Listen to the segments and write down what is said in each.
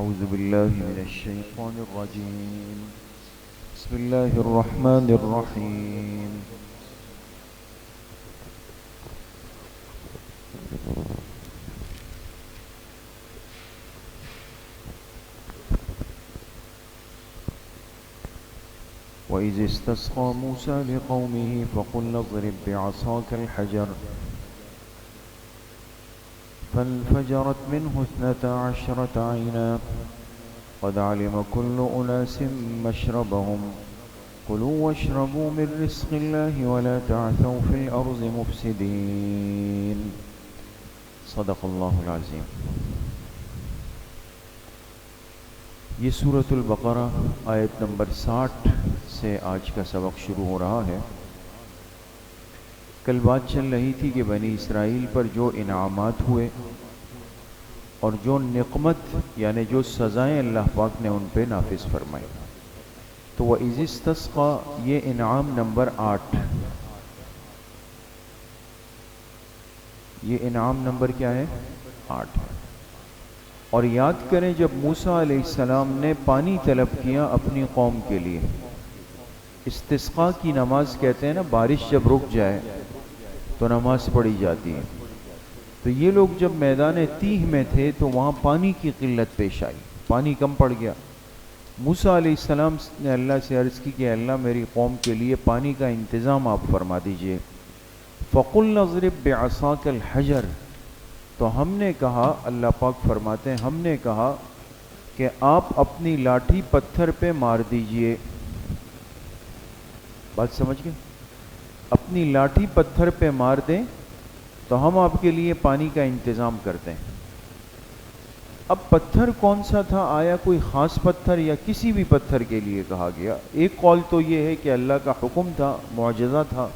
أعوذ بالله من الشيطان الرجيم. بسم الله الرحمن الرحيم. وإذ استسقى موسى لقومه فقل اضرب بعصاك الحجر فانفجرت منه 12 عينا قد علم كل أناس مشربهم كلوا واشربوا من رزق الله ولا تعثوا في الأرض مفسدين. صدق اللہ العظیم. یہ سورۃ البقرہ آیت نمبر 60 سے آج کا سبق شروع ہو رہا ہے. کل بات چل رہی تھی کہ بنی اسرائیل پر جو انعامات ہوئے اور جو نقمت یعنی جو سزائیں اللہ پاک نے ان پہ نافذ فرمائی. تو وَإِذِ اسْتَسْقَىٰ یہ انعام نمبر 8. یہ انعام نمبر کیا ہے؟ 8 ہے. اور یاد کریں جب موسیٰ علیہ السلام نے پانی طلب کیا اپنی قوم کے لیے، استسقاء کی نماز کہتے ہیں نا، بارش جب رک جائے تو نماز پڑھی جاتی ہے. تو یہ لوگ جب میدان تیہ میں تھے تو وہاں پانی کی قلت پیش آئی، پانی کم پڑ گیا. موسیٰ علیہ السلام نے اللہ سے عرض کی کہ اللہ میری قوم کے لیے پانی کا انتظام آپ فرما دیجئے. فَقُلْنَا اضْرِبْ بِعَصَاكَ الْحَجَرَ، تو ہم نے کہا، اللہ پاک فرماتے ہیں ہم نے کہا کہ آپ اپنی لاٹھی پتھر پہ مار دیجئے. بات سمجھ گئے؟ اپنی لاٹھی پتھر پہ مار دیں تو ہم آپ کے لیے پانی کا انتظام کرتے ہیں. اب پتھر کون سا تھا؟ آیا کوئی خاص پتھر یا کسی بھی پتھر کے لیے کہا گیا؟ ایک قول تو یہ ہے کہ اللہ کا حکم تھا، معجزہ تھا،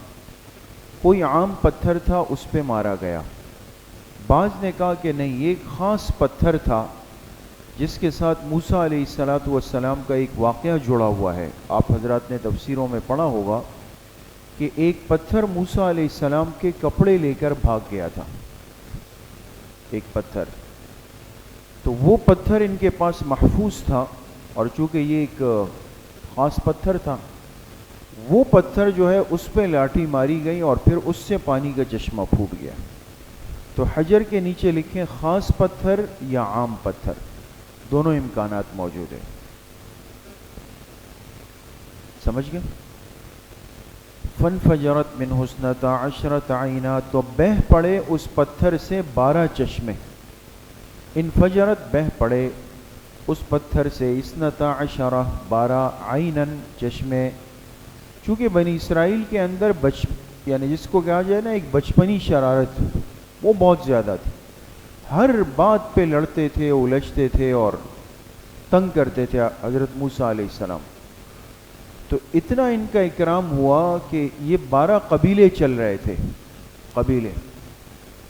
کوئی عام پتھر تھا اس پہ مارا گیا. بعض نے کہا کہ نہیں، یہ ایک خاص پتھر تھا جس کے ساتھ موسیٰ علیہ السلام کا ایک واقعہ جڑا ہوا ہے. آپ حضرات نے تفسیروں میں پڑھا ہوگا کہ ایک پتھر موسیٰ علیہ السلام کے کپڑے لے کر بھاگ گیا تھا، ایک پتھر. تو وہ پتھر ان کے پاس محفوظ تھا، اور چونکہ یہ ایک خاص پتھر تھا، وہ پتھر جو ہے اس پہ لاٹھی ماری گئی اور پھر اس سے پانی کا چشمہ پھوٹ گیا. تو حجر کے نیچے لکھیں خاص پتھر یا عام پتھر، دونوں امکانات موجود ہیں. سمجھ گئے؟ فَانْفَجَرَتْ مِنْهُ 12 عَيْنًا، تو بہہ پڑے اس پتھر سے 12 چشمے. انفجرت بہہ پڑے اس پتھر سے 12 عَيْنًا چشمے. چونکہ بنی اسرائیل کے اندر یعنی جس کو کہا جائے نا ایک بچپنی شرارت، وہ بہت زیادہ تھی. ہر بات پہ لڑتے تھے، الجھتے تھے اور تنگ کرتے تھے حضرت موسیٰ علیہ السلام. تو اتنا ان کا اکرام ہوا کہ یہ 12 قبیلے چل رہے تھے، قبیلے.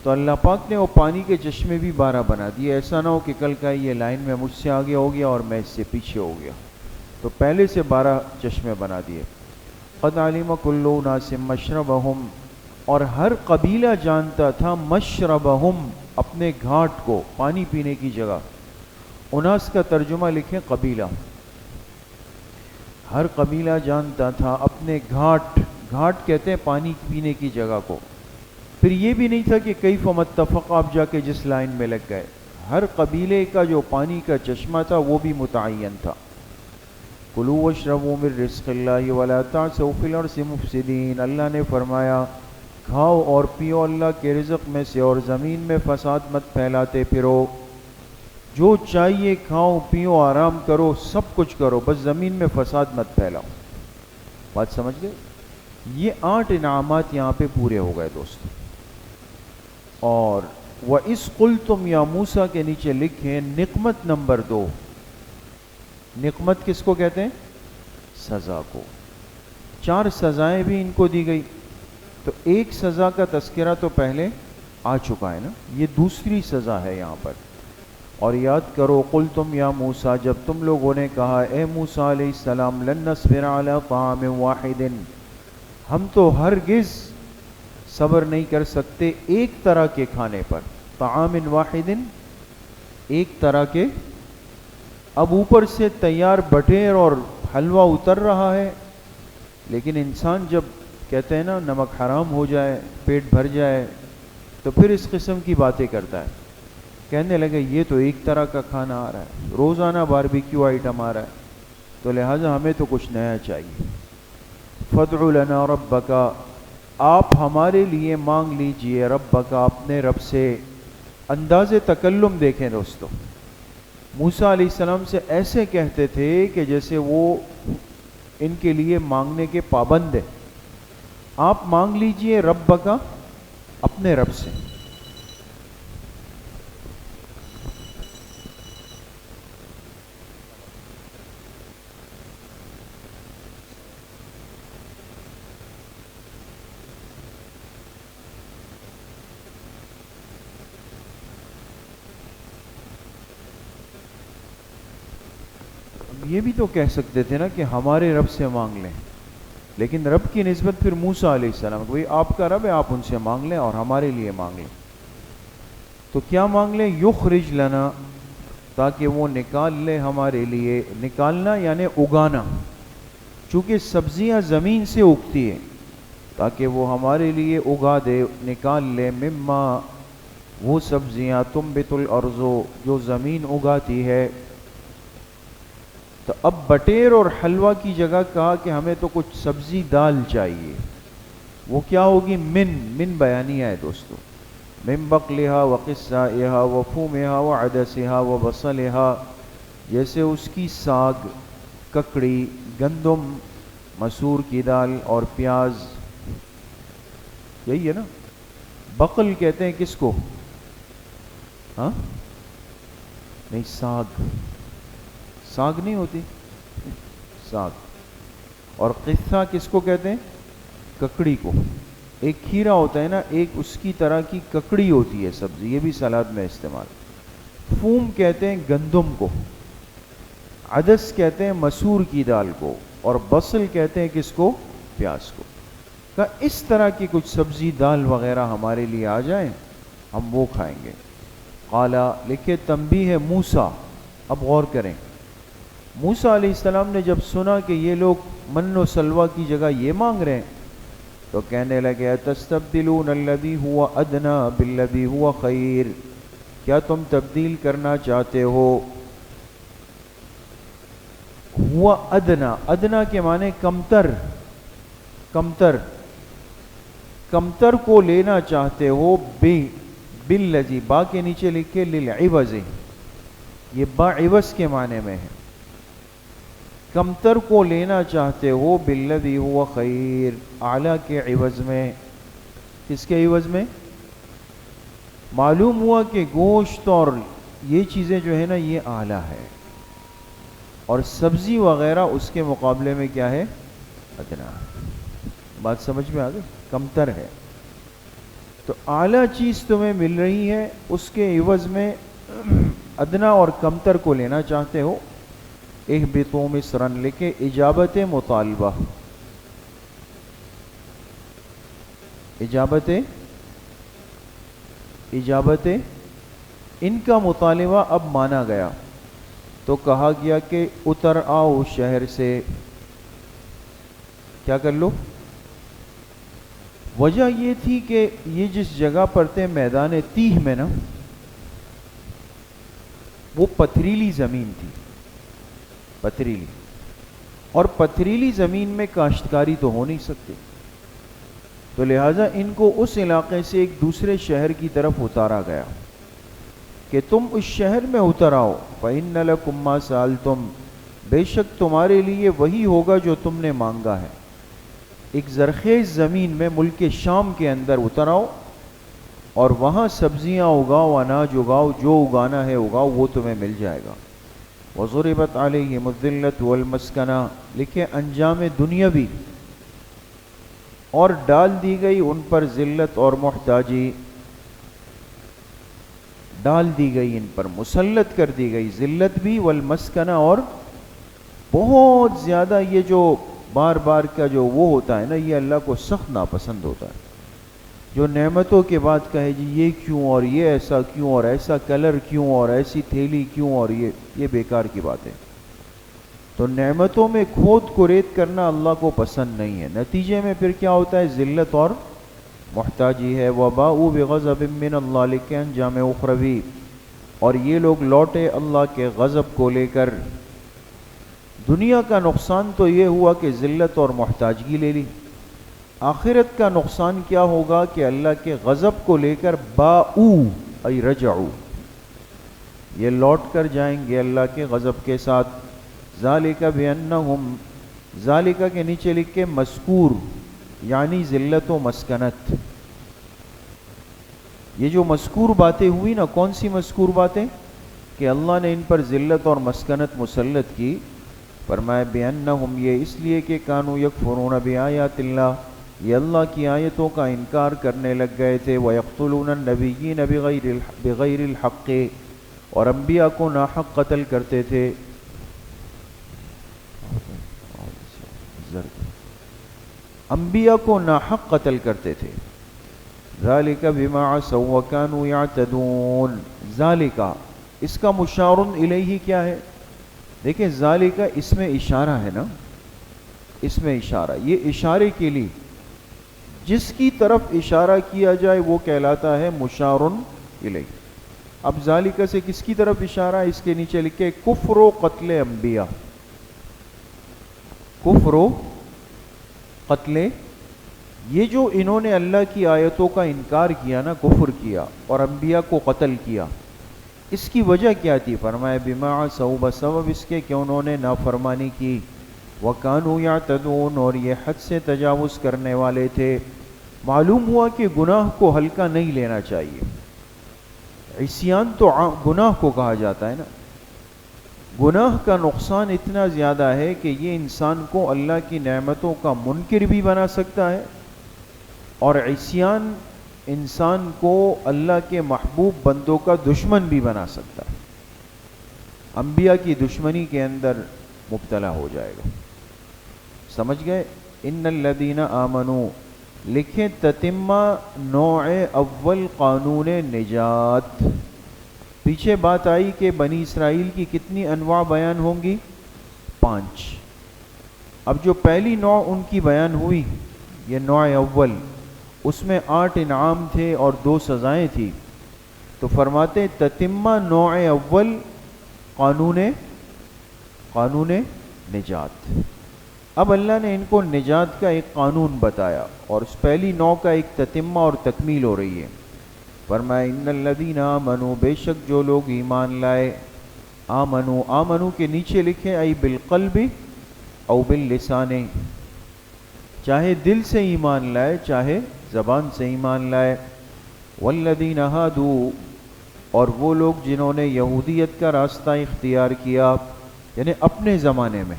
تو اللہ پاک نے وہ پانی کے چشمے بھی 12 بنا دیے. ایسا نہ ہو کہ کل کا یہ لائن میں مجھ سے آگے ہو گیا اور میں اس سے پیچھے ہو گیا. تو پہلے سے 12 چشمے بنا دیے. قد علم کل اناس مشربہم، اور ہر قبیلہ جانتا تھا مشربہم، اپنے گھاٹ کو، پانی پینے کی جگہ. اناس کا ترجمہ لکھیں قبیلہ. ہر قبیلہ جانتا تھا اپنے گھاٹ، گھاٹ کہتے ہیں پانی پینے کی جگہ کو. پھر یہ بھی نہیں تھا کہ کیف متفق آپ جا کے جس لائن میں لگ گئے. ہر قبیلے کا جو پانی کا چشمہ تھا وہ بھی متعین تھا. کلوا واشربوا من رزق اللہ ولا تعثوا فی الارض مفسدین، اللہ نے فرمایا کھاؤ اور پیو اللہ کے رزق میں سے اور زمین میں فساد مت پھیلاتے پھرو. جو چاہیے کھاؤ پیو، آرام کرو، سب کچھ کرو، بس زمین میں فساد مت پھیلاؤ. بات سمجھ گئے؟ یہ 8 انعامات یہاں پہ پورے ہو گئے دوست. اور وَإِذْ قُلْتُمْ یا موسیٰ کے نیچے لکھیں نقمت نمبر 2. نقمت کس کو کہتے ہیں؟ سزا کو. 4 سزائیں بھی ان کو دی گئی. تو ایک سزا کا تذکرہ تو پہلے آ چکا ہے نا، یہ دوسری سزا ہے یہاں پر. اور یاد کرو قلتم یا موسیٰ، جب تم لوگوں نے کہا اے موسیٰ علیہ السلام لن نصبر علی طعام واحد، ہم تو ہرگز صبر نہیں کر سکتے ایک طرح کے کھانے پر. طعام واحد، ایک طرح کے اب اوپر سے تیار بٹیر اور حلوہ اتر رہا ہے، لیکن انسان جب کہتے ہیں نا نمک حرام ہو جائے، پیٹ بھر جائے، تو پھر اس قسم کی باتیں کرتا ہے، کہنے لگے یہ تو ایک طرح کا کھانا آ رہا ہے، روزانہ باربیکیو آئٹم آ رہا ہے، تو لہٰذا ہمیں تو کچھ نیا چاہیے۔ فَادْعُ لَنَا رَبَّكَ، آپ ہمارے لیے مانگ لیجئے ربک، اپنے رب سے۔ انداز تکلم دیکھیں دوستو، موسیٰ علیہ السلام سے ایسے کہتے تھے کہ جیسے وہ ان کے لیے مانگنے کے پابند ہے۔ آپ مانگ لیجئے ربک، اپنے رب سے۔ یہ بھی تو کہہ سکتے تھے نا کہ ہمارے رب سے مانگ لیں، لیکن رب کی نسبت پھر موسیٰ علیہ السلام، کہ آپ کا رب ہے، آپ ان سے مانگ لیں اور ہمارے لیے مانگ لیں۔ تو کیا مانگ لیں؟ یخرج لنا، تاکہ وہ نکال لے ہمارے لیے۔ نکالنا یعنی اگانا، چونکہ سبزیاں زمین سے اگتی ہیں، تاکہ وہ ہمارے لیے اگا دے، نکال لے، مما، وہ سبزیاں، تنبت الارض، جو زمین اگاتی ہے۔ تو اب بٹیر اور حلوہ کی جگہ کہا کہ ہمیں تو کچھ سبزی دال چاہیے۔ وہ کیا ہوگی؟ من بیانیہ ہے دوستو، من بقلہا وقصائہا وفومہا وعدسہا وبصلہا، جیسے اس کی ساگ، ککڑی، گندم، مسور کی دال اور پیاز، یہی ہے نا۔ بقل کہتے ہیں کس کو؟ ہاں نہیں، ساگ، ساگ نہیں ہوتی، ساگ۔ اور قصہ کس کو کہتے ہیں؟ ککڑی کو۔ ایک کھیرا ہوتا ہے نا، ایک اس کی طرح کی ککڑی ہوتی ہے سبزی، یہ بھی سلاد میں استعمال۔ فوم کہتے ہیں گندم کو، عدس کہتے ہیں مسور کی دال کو، اور بصل کہتے ہیں کس کو؟ پیاز کو۔ کہ اس طرح کی کچھ سبزی دال وغیرہ ہمارے لیے آ جائیں، ہم وہ کھائیں گے۔ قالا، لکھے تنبیہ ہے موسیٰ، اب غور کریں۔ موسیٰ علیہ السلام نے جب سنا کہ یہ لوگ من و سلوہ کی جگہ یہ مانگ رہے ہیں، تو کہنے لگے تستبدلون الذی هو ادنی بالذی هو خیر، کیا تم تبدیل کرنا چاہتے ہو؟ ہوا ادنا، ادنا کے معنی کمتر، کمتر، کمتر کو لینا چاہتے ہو، بالذی، با کے نیچے لکھے للعوض، یہ با عوض کے معنی میں ہے، کمتر کو لینا چاہتے ہو، بالذی ہوا خیر، اعلیٰ کے عوض میں۔ کس کے عوض میں؟ معلوم ہوا کہ گوشت اور یہ چیزیں جو ہے نا یہ اعلیٰ ہے، اور سبزی وغیرہ اس کے مقابلے میں کیا ہے؟ ادنا۔ بات سمجھ میں آ گئی؟ کمتر ہے، تو اعلیٰ چیز تمہیں مل رہی ہے، اس کے عوض میں ادنا اور کمتر کو لینا چاہتے ہو۔ اہبطوا مصرا، لکھے اجابت مطالبہ، اجابت ان کا مطالبہ اب مانا گیا، تو کہا گیا کہ اتر آؤ شہر سے، کیا کر لو؟ وجہ یہ تھی کہ یہ جس جگہ پر تھے میدان تیہ میں نا، وہ پتھریلی زمین تھی، پتھریلی، اور پتھریلی زمین میں کاشتکاری تو ہو نہیں سکتی، تو لہٰذا ان کو اس علاقے سے ایک دوسرے شہر کی طرف اتارا گیا کہ تم اس شہر میں اتر آؤ۔ فَإِنَّ لَكُمْ مَا سَأَلْتُمْ، بے شک تمہارے لیے وہی ہوگا جو تم نے مانگا ہے۔ ایک زرخیز زمین میں ملک شام کے اندر اتر آؤ، اور وہاں سبزیاں اگاؤ، اناج اگاؤ، جو اگانا ہے اگاؤ، وہ تمہیں مل جائے گا۔ وَضُرِبَتْ عَلَيْهِمُ الذِّلَّةُ وَالْمَسْكَنَةُ، لکھے انجام دنیاوی، اور ڈال دی گئی ان پر ذلت اور محتاجی، ڈال دی گئی ان پر، مسلط کر دی گئی، ذلت بھی، والمسکنہ، اور بہت زیادہ یہ جو بار بار کا جو وہ ہوتا ہے نا، یہ اللہ کو سخت ناپسند ہوتا ہے۔ جو نعمتوں کے بعد کہے جی یہ کیوں اور یہ ایسا کیوں اور ایسا کلر کیوں اور ایسی تھیلی کیوں اور یہ بیکار کی بات ہے. تو نعمتوں میں کھود کریت کرنا اللہ کو پسند نہیں ہے. نتیجے میں پھر کیا ہوتا ہے؟ ذلت اور محتاجی ہے. وباءوا بغضب من اللہ، لکھے انجام اخروی، اور یہ لوگ لوٹے اللہ کے غضب کو لے کر. دنیا کا نقصان تو یہ ہوا کہ ذلت اور محتاجگی لے لی. آخرت کا نقصان کیا ہوگا کہ اللہ کے غضب کو لے کر باؤ ای رجعو، یہ لوٹ کر جائیں گے اللہ کے غضب کے ساتھ. ذالک بانہم، ذالک کے نیچے لکھے مذکور، یعنی ذلت و مسکنت. یہ جو مذکور باتیں ہوئی نا، کون سی مذکور باتیں؟ کہ اللہ نے ان پر ذلت اور مسکنت مسلط کی. فرمایا بانہم، یہ اس لیے کہ کانوا یکفرون بآیات اللہ، یہ اللہ کی آیتوں کا انکار کرنے لگ گئے تھے. وَيَقْتُلُونَ النَّبِيِّينَ بِغَيْرِ الْحَقِّ، اور انبیاء کو ناحق قتل کرتے تھے. انبیاء کو ناحق قتل کرتے تھے. ذَلِكَ بِمَا عَصَوْا وَكَانُوا يَعْتَدُونَ. ذَلِكَ، اس کا مشار الیہ کیا ہے؟ دیکھیں ذَلِكَ اس میں اشارہ ہے نا، اس میں اشارہ، یہ اشارے کے لیے جس کی طرف اشارہ کیا جائے وہ کہلاتا ہے مشار الیہ. اب ذالکہ سے کس کی طرف اشارہ ہے؟ اس کے نیچے لکھے کفر و قتل انبیاء. کفر و قتل، یہ جو انہوں نے اللہ کی آیتوں کا انکار کیا نا، کفر کیا اور انبیاء کو قتل کیا، اس کی وجہ کیا تھی؟ فرمایا بما عصوا، بسبب اس کے کہ انہوں نے نافرمانی کی. وَكَانُوا يَعْتَدُونَ، اور یہ حد سے تجاوز کرنے والے تھے. معلوم ہوا کہ گناہ کو ہلکا نہیں لینا چاہیے. عصیان تو گناہ کو کہا جاتا ہے نا. گناہ کا نقصان اتنا زیادہ ہے کہ یہ انسان کو اللہ کی نعمتوں کا منکر بھی بنا سکتا ہے، اور عصیان انسان کو اللہ کے محبوب بندوں کا دشمن بھی بنا سکتا ہے. انبیاء کی دشمنی کے اندر مبتلا ہو جائے گا. سمجھ گئے؟ ان الذین آمنوا، لکھیں تتمہ نوع اول قانون نجات. پیچھے بات آئی کہ بنی اسرائیل کی کتنی انواع بیان ہوں گی؟ 5. اب جو پہلی نوع ان کی بیان ہوئی، یہ نوع اول، اس میں 8 انعام تھے اور 2 سزائیں تھی. تو فرماتے تتمہ نوع اول قانون نجات. اب اللہ نے ان کو نجات کا ایک قانون بتایا، اور اس پہلی نوع کا ایک تتمہ اور تکمیل ہو رہی ہے. فرمایا ان الذین آمنوا، بے شک جو لوگ ایمان لائے. آمنو کے نیچے لکھے ای بالقلب او باللسان، چاہے دل سے ایمان لائے چاہے زبان سے ایمان لائے. والذین ہادوا، اور وہ لوگ جنہوں نے یہودیت کا راستہ اختیار کیا، یعنی اپنے زمانے میں،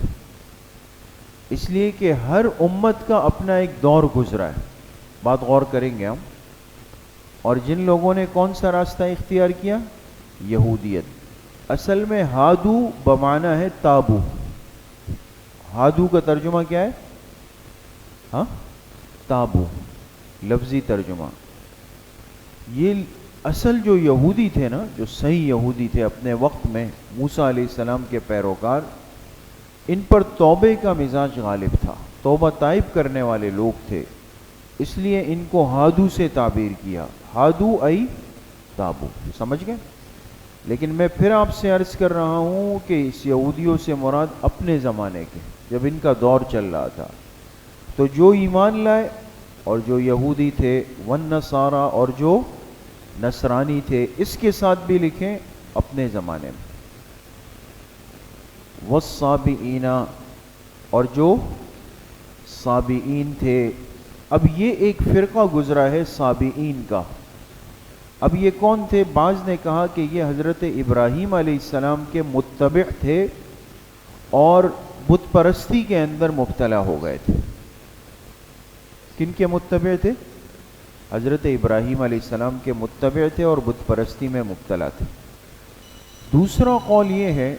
اس لیے کہ ہر امت کا اپنا ایک دور گزرا ہے. بات غور کریں گے ہم. اور جن لوگوں نے کون سا راستہ اختیار کیا؟ یہودیت. اصل میں ہادو بمعنی ہے تابو. ہادو کا ترجمہ کیا ہے؟ ہاں، تابو، لفظی ترجمہ. یہ اصل جو یہودی تھے نا، جو صحیح یہودی تھے اپنے وقت میں، موسیٰ علیہ السلام کے پیروکار، ان پر توبے کا مزاج غالب تھا. توبہ طائب کرنے والے لوگ تھے، اس لیے ان کو ہادو سے تعبیر کیا. ہادو ای تابو. سمجھ گئے؟ لیکن میں پھر آپ سے عرض کر رہا ہوں کہ اس یہودیوں سے مراد اپنے زمانے کے، جب ان کا دور چل رہا تھا. تو جو ایمان لائے اور جو یہودی تھے، والنصارى، اور جو نصرانی تھے، اس کے ساتھ بھی لکھیں اپنے زمانے میں. والصابئین، اور جو صابئین تھے. اب یہ ایک فرقہ گزرا ہے صابئین کا. اب یہ کون تھے؟ بعض نے کہا کہ یہ حضرت ابراہیم علیہ السلام کے متبع تھے اور بت پرستی کے اندر مبتلا ہو گئے تھے. کن کے متبع تھے؟ حضرت ابراہیم علیہ السلام کے متبع تھے اور بت پرستی میں مبتلا تھے. دوسرا قول یہ ہے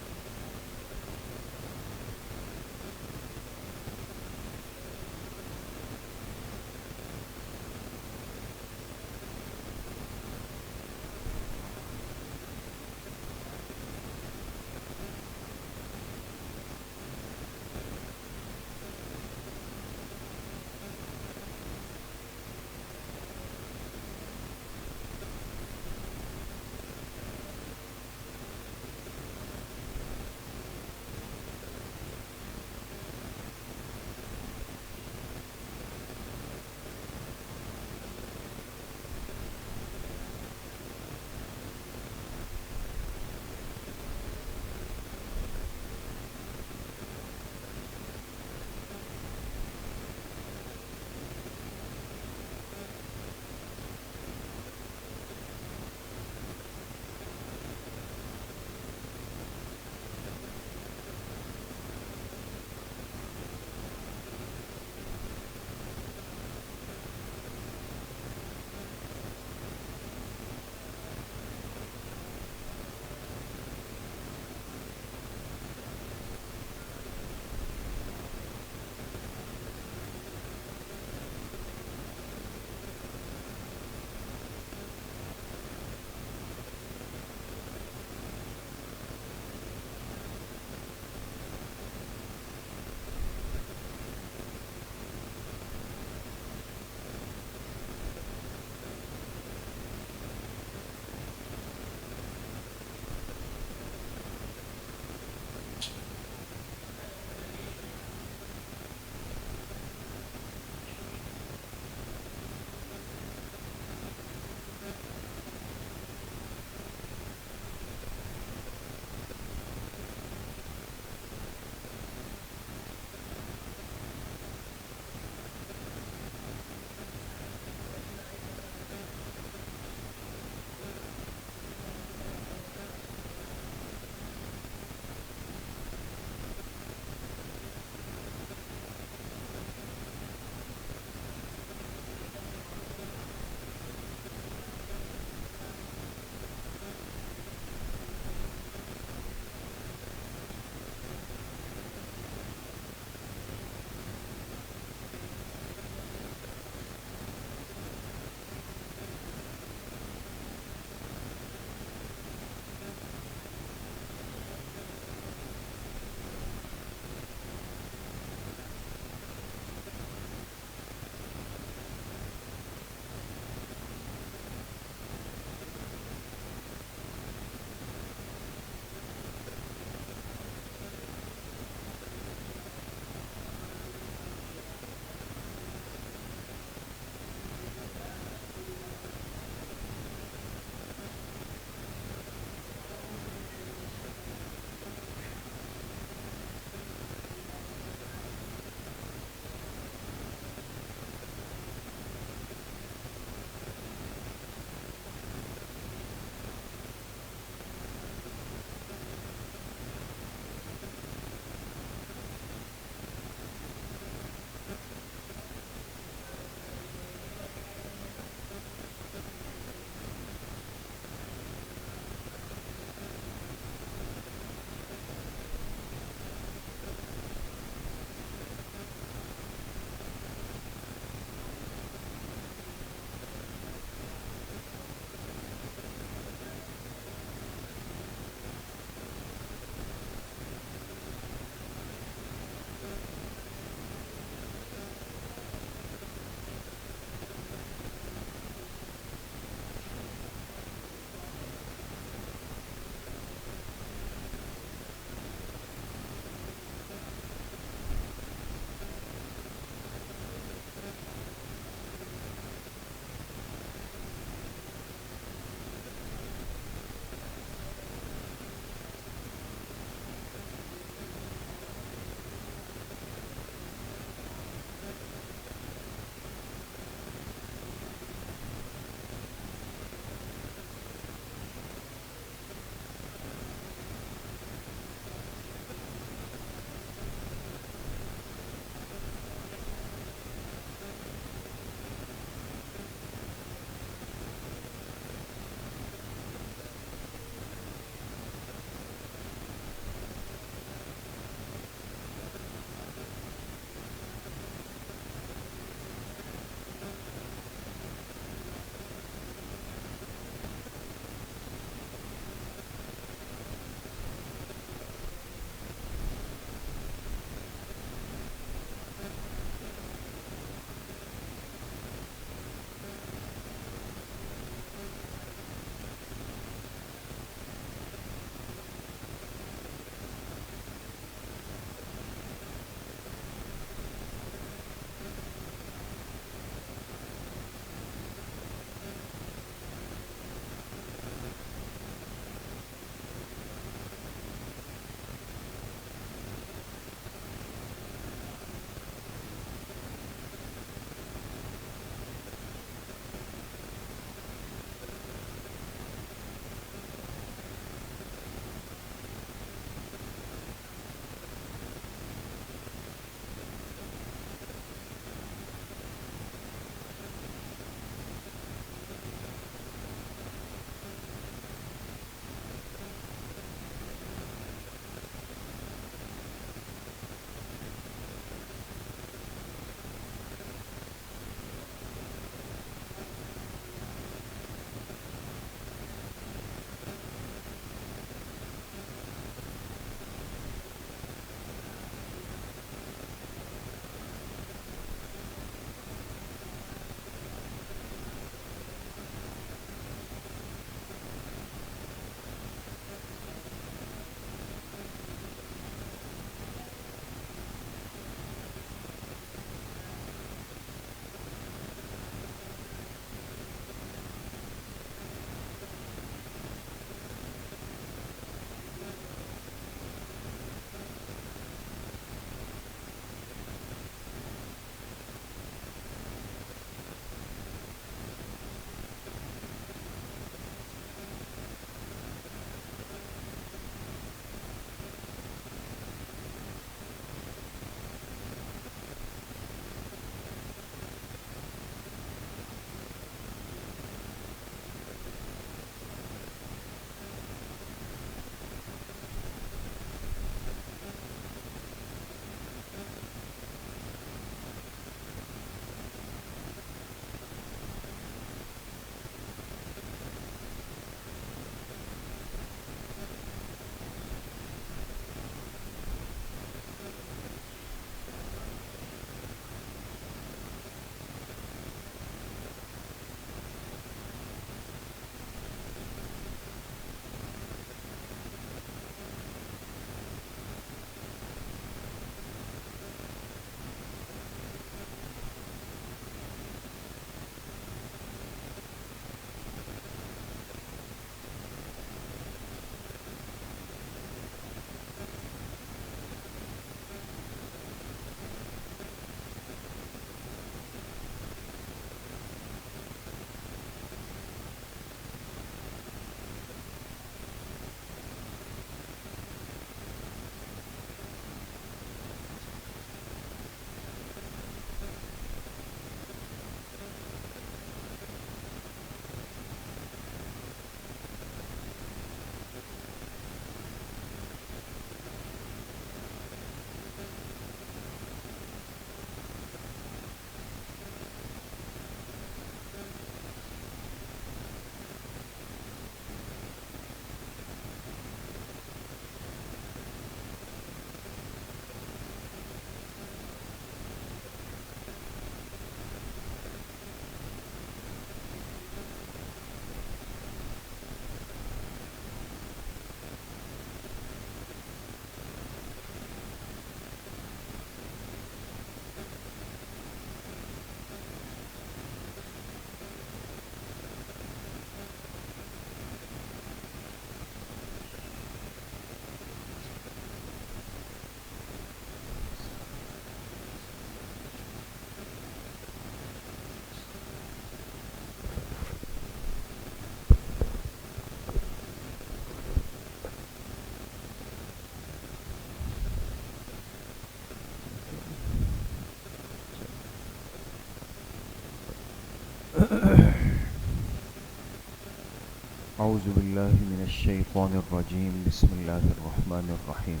اعوذ باللہ من الشیطان الرجیم بسم اللہ الرحمن الرحیم.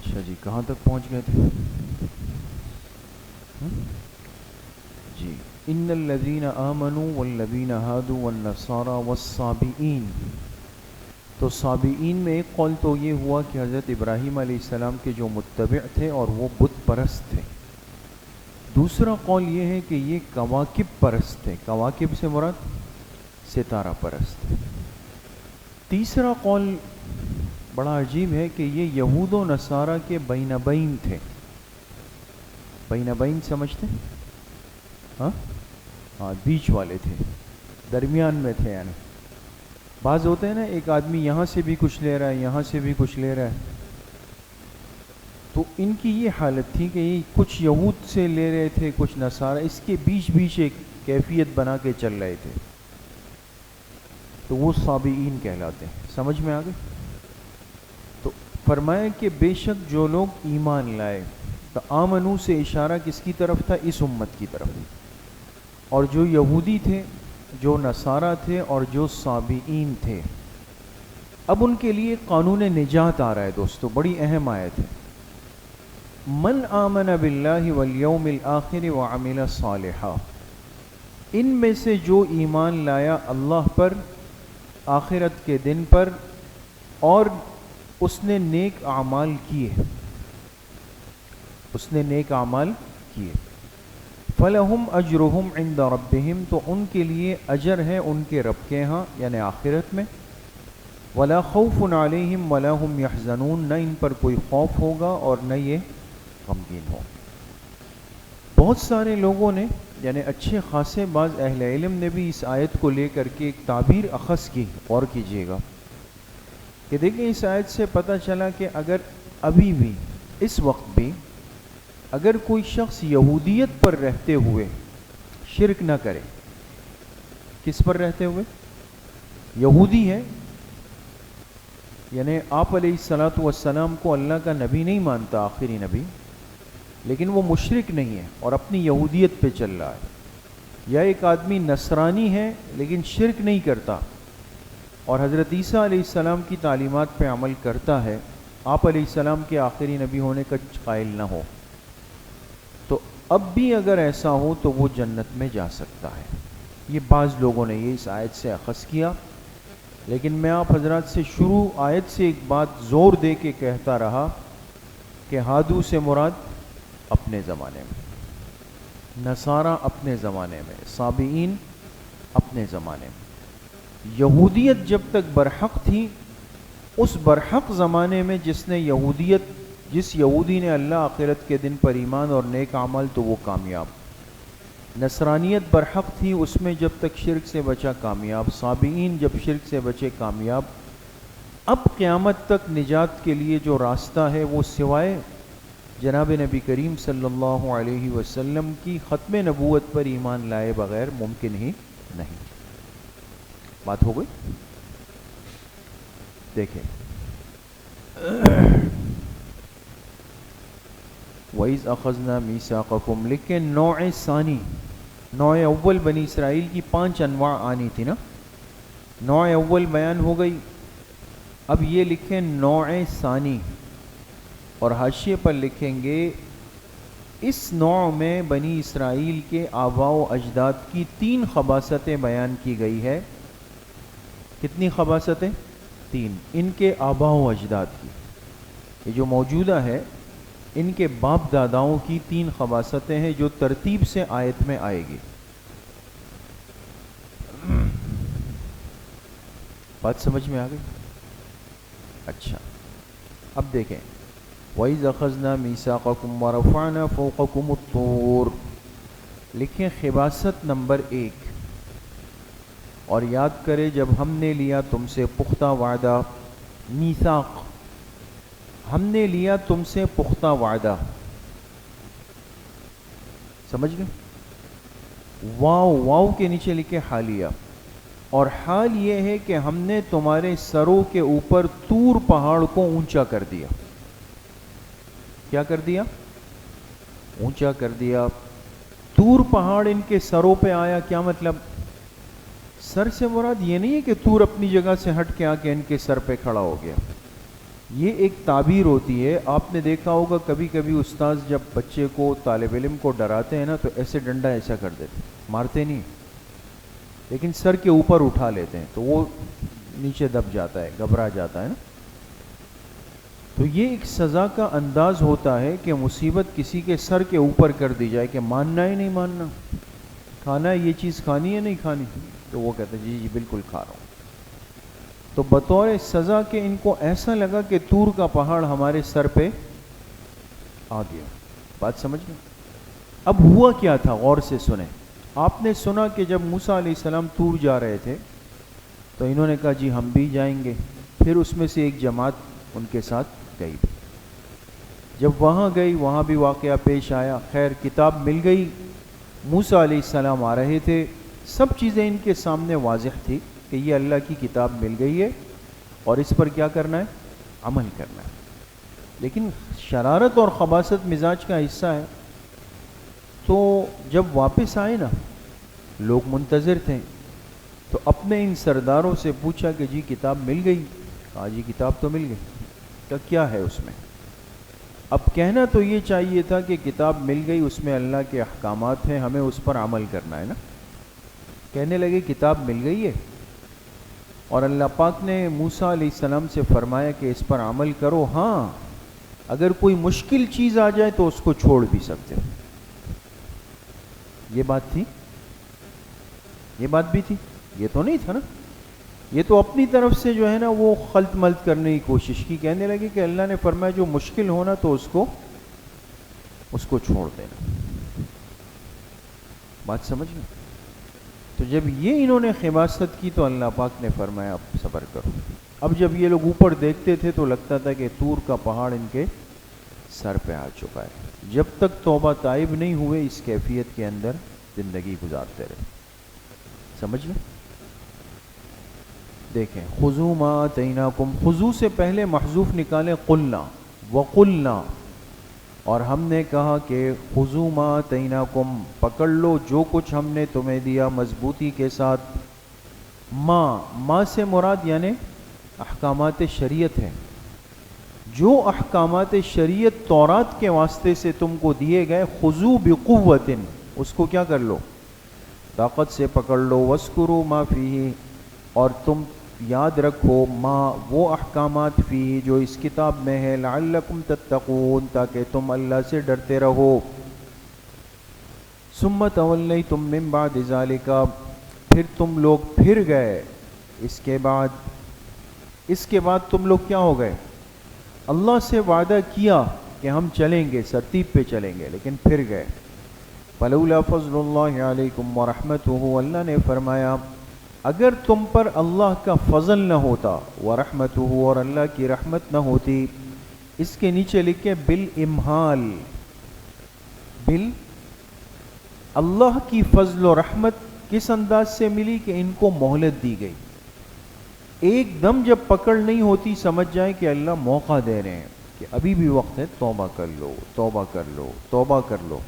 اچھا جی، کہاں تک پہنچ گئے تھے؟ جی، ان الذین آمنوا والذین ہادوا والنصارى والصابئین. تو صابئین میں ایک قول تو یہ ہوا کہ حضرت ابراہیم علیہ السلام کے جو متبع تھے اور وہ بت پرست تھے. دوسرا قول یہ ہے کہ یہ کواکب پرست تھے. کواکب سے مراد ستارہ پرست. تیسرا قول بڑا عجیب ہے کہ یہ یہود و نصارہ کے بین بین تھے. بین بین سمجھتے ہیں؟ ہاں بیچ والے تھے، درمیان میں تھے. یعنی بعض ہوتے ہیں نا، ایک آدمی یہاں سے بھی کچھ لے رہا ہے، یہاں سے بھی کچھ لے رہا ہے. تو ان کی یہ حالت تھی کہ یہ کچھ یہود سے لے رہے تھے، کچھ نصارہ، اس کے بیچ بیچ ایک کیفیت بنا کے چل رہے تھے. تو وہ صابئین کہلاتے ہیں. سمجھ میں آ گئے؟ تو فرمایا کہ بے شک جو لوگ ایمان لائے، تو آمنو سے اشارہ کس کی طرف تھا؟ اس امت کی طرف. اور جو یہودی تھے، جو نصارہ تھے اور جو صابئین تھے، اب ان کے لیے قانون نجات آ رہا ہے دوستو. بڑی اہم آیت ہے. من آمن باللہ والیوم الآخر وعمل صالحا. ان میں سے جو ایمان لایا اللہ پر، آخرت کے دن پر، اور اس نے نیک اعمال کیے، اس نے نیک اعمال کیے، فلہم اجرہم عند ربہم. تو ان کے لیے اجر ہے ان کے رب کے ہاں، یعنی آخرت میں. ولا خوف علیہم ولا ہم یحزنون. نہ ان پر کوئی خوف ہوگا اور نہ یہ غمگین ہو. بہت سارے لوگوں نے، یعنی اچھے خاصے بعض اہل علم نے بھی اس آیت کو لے کر کے ایک تعبیر اخذ کی. غور کیجئے گا کہ دیکھیں اس آیت سے پتہ چلا کہ اگر ابھی بھی، اس وقت بھی، اگر کوئی شخص یہودیت پر رہتے ہوئے شرک نہ کرے. کس پر رہتے ہوئے؟ یہودی ہے، یعنی آپ علیہ الصلاۃ والسلام کو اللہ کا نبی نہیں مانتا، آخری نبی، لیکن وہ مشرک نہیں ہے اور اپنی یہودیت پہ چل رہا ہے. یا ایک آدمی نصرانی ہے لیکن شرک نہیں کرتا اور حضرت عیسیٰ علیہ السلام کی تعلیمات پہ عمل کرتا ہے، آپ علیہ السلام کے آخری نبی ہونے کا قائل نہ ہو، تو اب بھی اگر ایسا ہو تو وہ جنت میں جا سکتا ہے. یہ بعض لوگوں نے یہ اس آیت سے اخذ کیا. لیکن میں آپ حضرات سے شروع آیت سے ایک بات زور دے کے کہتا رہا کہ ہادو سے مراد اپنے زمانے میں، نصارہ اپنے زمانے میں، صابئین اپنے زمانے میں. یہودیت جب تک برحق تھی، اس برحق زمانے میں جس یہودی نے اللہ آخرت کے دن پر ایمان اور نیک عمل، تو وہ کامیاب. نصرانیت برحق تھی، اس میں جب تک شرک سے بچا کامیاب. صابئین جب شرک سے بچے کامیاب. اب قیامت تک نجات کے لیے جو راستہ ہے وہ سوائے جناب نبی کریم صلی اللہ علیہ وسلم کی ختم نبوت پر ایمان لائے بغیر ممکن ہی نہیں. بات ہو گئی؟ دیکھیں وَإِذْ أَخَذْنَا مِيثَاقَكُمْ، لیکن نوع ثانی، نوع اول بنی اسرائیل کی 5 انواع آنی تھی نا. نوع اول بیان ہو گئی. اب یہ لکھیں نوع ثانی، اور حاشیے پر لکھیں گے اس نوع میں بنی اسرائیل کے آباء و اجداد کی 3 خباثتیں بیان کی گئی ہے. کتنی خباثتیں؟ 3. ان کے آباء و اجداد کی، یہ جو موجودہ ہے، ان کے باپ داداؤں کی 3 خباثتیں ہیں جو ترتیب سے آیت میں آئے گی. بات سمجھ میں آ گئی؟ اچھا، اب دیکھیں وَإِذْ أَخَذْنَا مِيثَاقَكُمْ وَرَفَعْنَا فَوْقَكُمُ الطُّورَ. لکھیں خباثت نمبر 1، اور یاد کرے جب ہم نے لیا تم سے پختہ وعدہ. میثاق، ہم نے لیا تم سے پختہ وعدہ. سمجھ گئے؟ واو کے نیچے لکھے حالیہ، اور حال یہ ہے کہ ہم نے تمہارے سروں کے اوپر طور پہاڑ کو اونچا کر دیا. کیا کر دیا؟ اونچا کر دیا. طور پہاڑ ان کے سروں پہ آیا. کیا مطلب؟ سر سے مراد یہ نہیں ہے کہ طور اپنی جگہ سے ہٹ کے آ کے ان کے سر پہ کھڑا ہو گیا. یہ ایک تعبیر ہوتی ہے. آپ نے دیکھا ہوگا کبھی کبھی استاذ جب بچے کو طالب علم کو ڈراتے ہیں نا تو ایسے ڈنڈا ایسا کر دیتے, مارتے نہیں لیکن سر کے اوپر اٹھا لیتے ہیں تو وہ نیچے دب جاتا ہے, گھبرا جاتا ہے نا. تو یہ ایک سزا کا انداز ہوتا ہے کہ مصیبت کسی کے سر کے اوپر کر دی جائے کہ ماننا ہی نہیں ماننا, کھانا ہے یہ چیز کھانی ہے نہیں کھانی, تو وہ کہتے ہیں جی جی بالکل کھا رہا ہوں. تو بطور سزا کہ ان کو ایسا لگا کہ طور کا پہاڑ ہمارے سر پہ آ گیا. بات سمجھ گئے؟ اب ہوا کیا تھا غور سے سنیں. آپ نے سنا کہ جب موسیٰ علیہ السلام طور جا رہے تھے تو انہوں نے کہا جی ہم بھی جائیں گے. پھر اس میں سے ایک جماعت ان کے ساتھ گئی. جب وہاں گئی وہاں بھی واقعہ پیش آیا. خیر کتاب مل گئی, موسیٰ علیہ السلام آ رہے تھے, سب چیزیں ان کے سامنے واضح تھی کہ یہ اللہ کی کتاب مل گئی ہے اور اس پر کیا کرنا ہے, عمل کرنا ہے. لیکن شرارت اور خباثت مزاج کا حصہ ہے. تو جب واپس آئے نا, لوگ منتظر تھے, تو اپنے ان سرداروں سے پوچھا کہ جی کتاب مل گئی؟ کہا جی کتاب تو مل گئی. کہ کیا ہے اس میں؟ اب کہنا تو یہ چاہیے تھا کہ کتاب مل گئی, اس میں اللہ کے احکامات ہیں, ہمیں اس پر عمل کرنا ہے نا. کہنے لگے کتاب مل گئی ہے اور اللہ پاک نے موسیٰ علیہ السلام سے فرمایا کہ اس پر عمل کرو. ہاں اگر کوئی مشکل چیز آ جائے تو اس کو چھوڑ بھی سکتے ہو. یہ بات تھی, یہ بات بھی تھی, یہ تو نہیں تھا نا. یہ تو اپنی طرف سے جو ہے نا وہ خلط ملط کرنے کی کوشش کی. کہنے لگے کہ اللہ نے فرمایا جو مشکل ہونا تو اس کو چھوڑ دینا. بات سمجھ میں؟ تو جب یہ انہوں نے خباثت کی تو اللہ پاک نے فرمایا اب صبر کرو. اب جب یہ لوگ اوپر دیکھتے تھے تو لگتا تھا کہ طور کا پہاڑ ان کے سر پہ آ چکا ہے. جب تک توبہ تائب نہیں ہوئے اس کیفیت کے اندر زندگی گزارتے رہے. سمجھ لیں؟ دیکھیں خذوا ما آتیناکم, خذو سے پہلے محذوف نکالیں قلنا وقلنا, اور ہم نے کہا کہ خذوا ما آتیناکم, پکڑ لو جو کچھ ہم نے تمہیں دیا مضبوطی کے ساتھ. ما سے مراد یعنی احکامات شریعت ہے. جو احکامات شریعت تورات کے واسطے سے تم کو دیے گئے, خذو بقوت, اس کو کیا کر لو, طاقت سے پکڑ لو. واذکروا ما فیہ, اور تم یاد رکھو ما وہ احکامات فی جو اس کتاب میں ہے, لعلکم تتقون تاکہ تم اللہ سے ڈرتے رہو. ثم تولیتم من بعد ذالک, پھر تم لوگ پھر گئے اس کے بعد تم لوگ کیا ہو گئے, اللہ سے وعدہ کیا کہ ہم چلیں گے, ترتیب پہ چلیں گے, لیکن پھر گئے. فلولا فضل اللہ علیکم ورحمتہ, اللہ نے فرمایا اگر تم پر اللہ کا فضل نہ ہوتا, ورحمتہ, اور اللہ کی رحمت نہ ہوتی. اس کے نیچے لکھے بالامہال, اللہ کی فضل و رحمت کس انداز سے ملی کہ ان کو مہلت دی گئی. ایک دم جب پکڑ نہیں ہوتی سمجھ جائیں کہ اللہ موقع دے رہے ہیں کہ ابھی بھی وقت ہے, توبہ کر لو, توبہ کر لو, توبہ کر لو.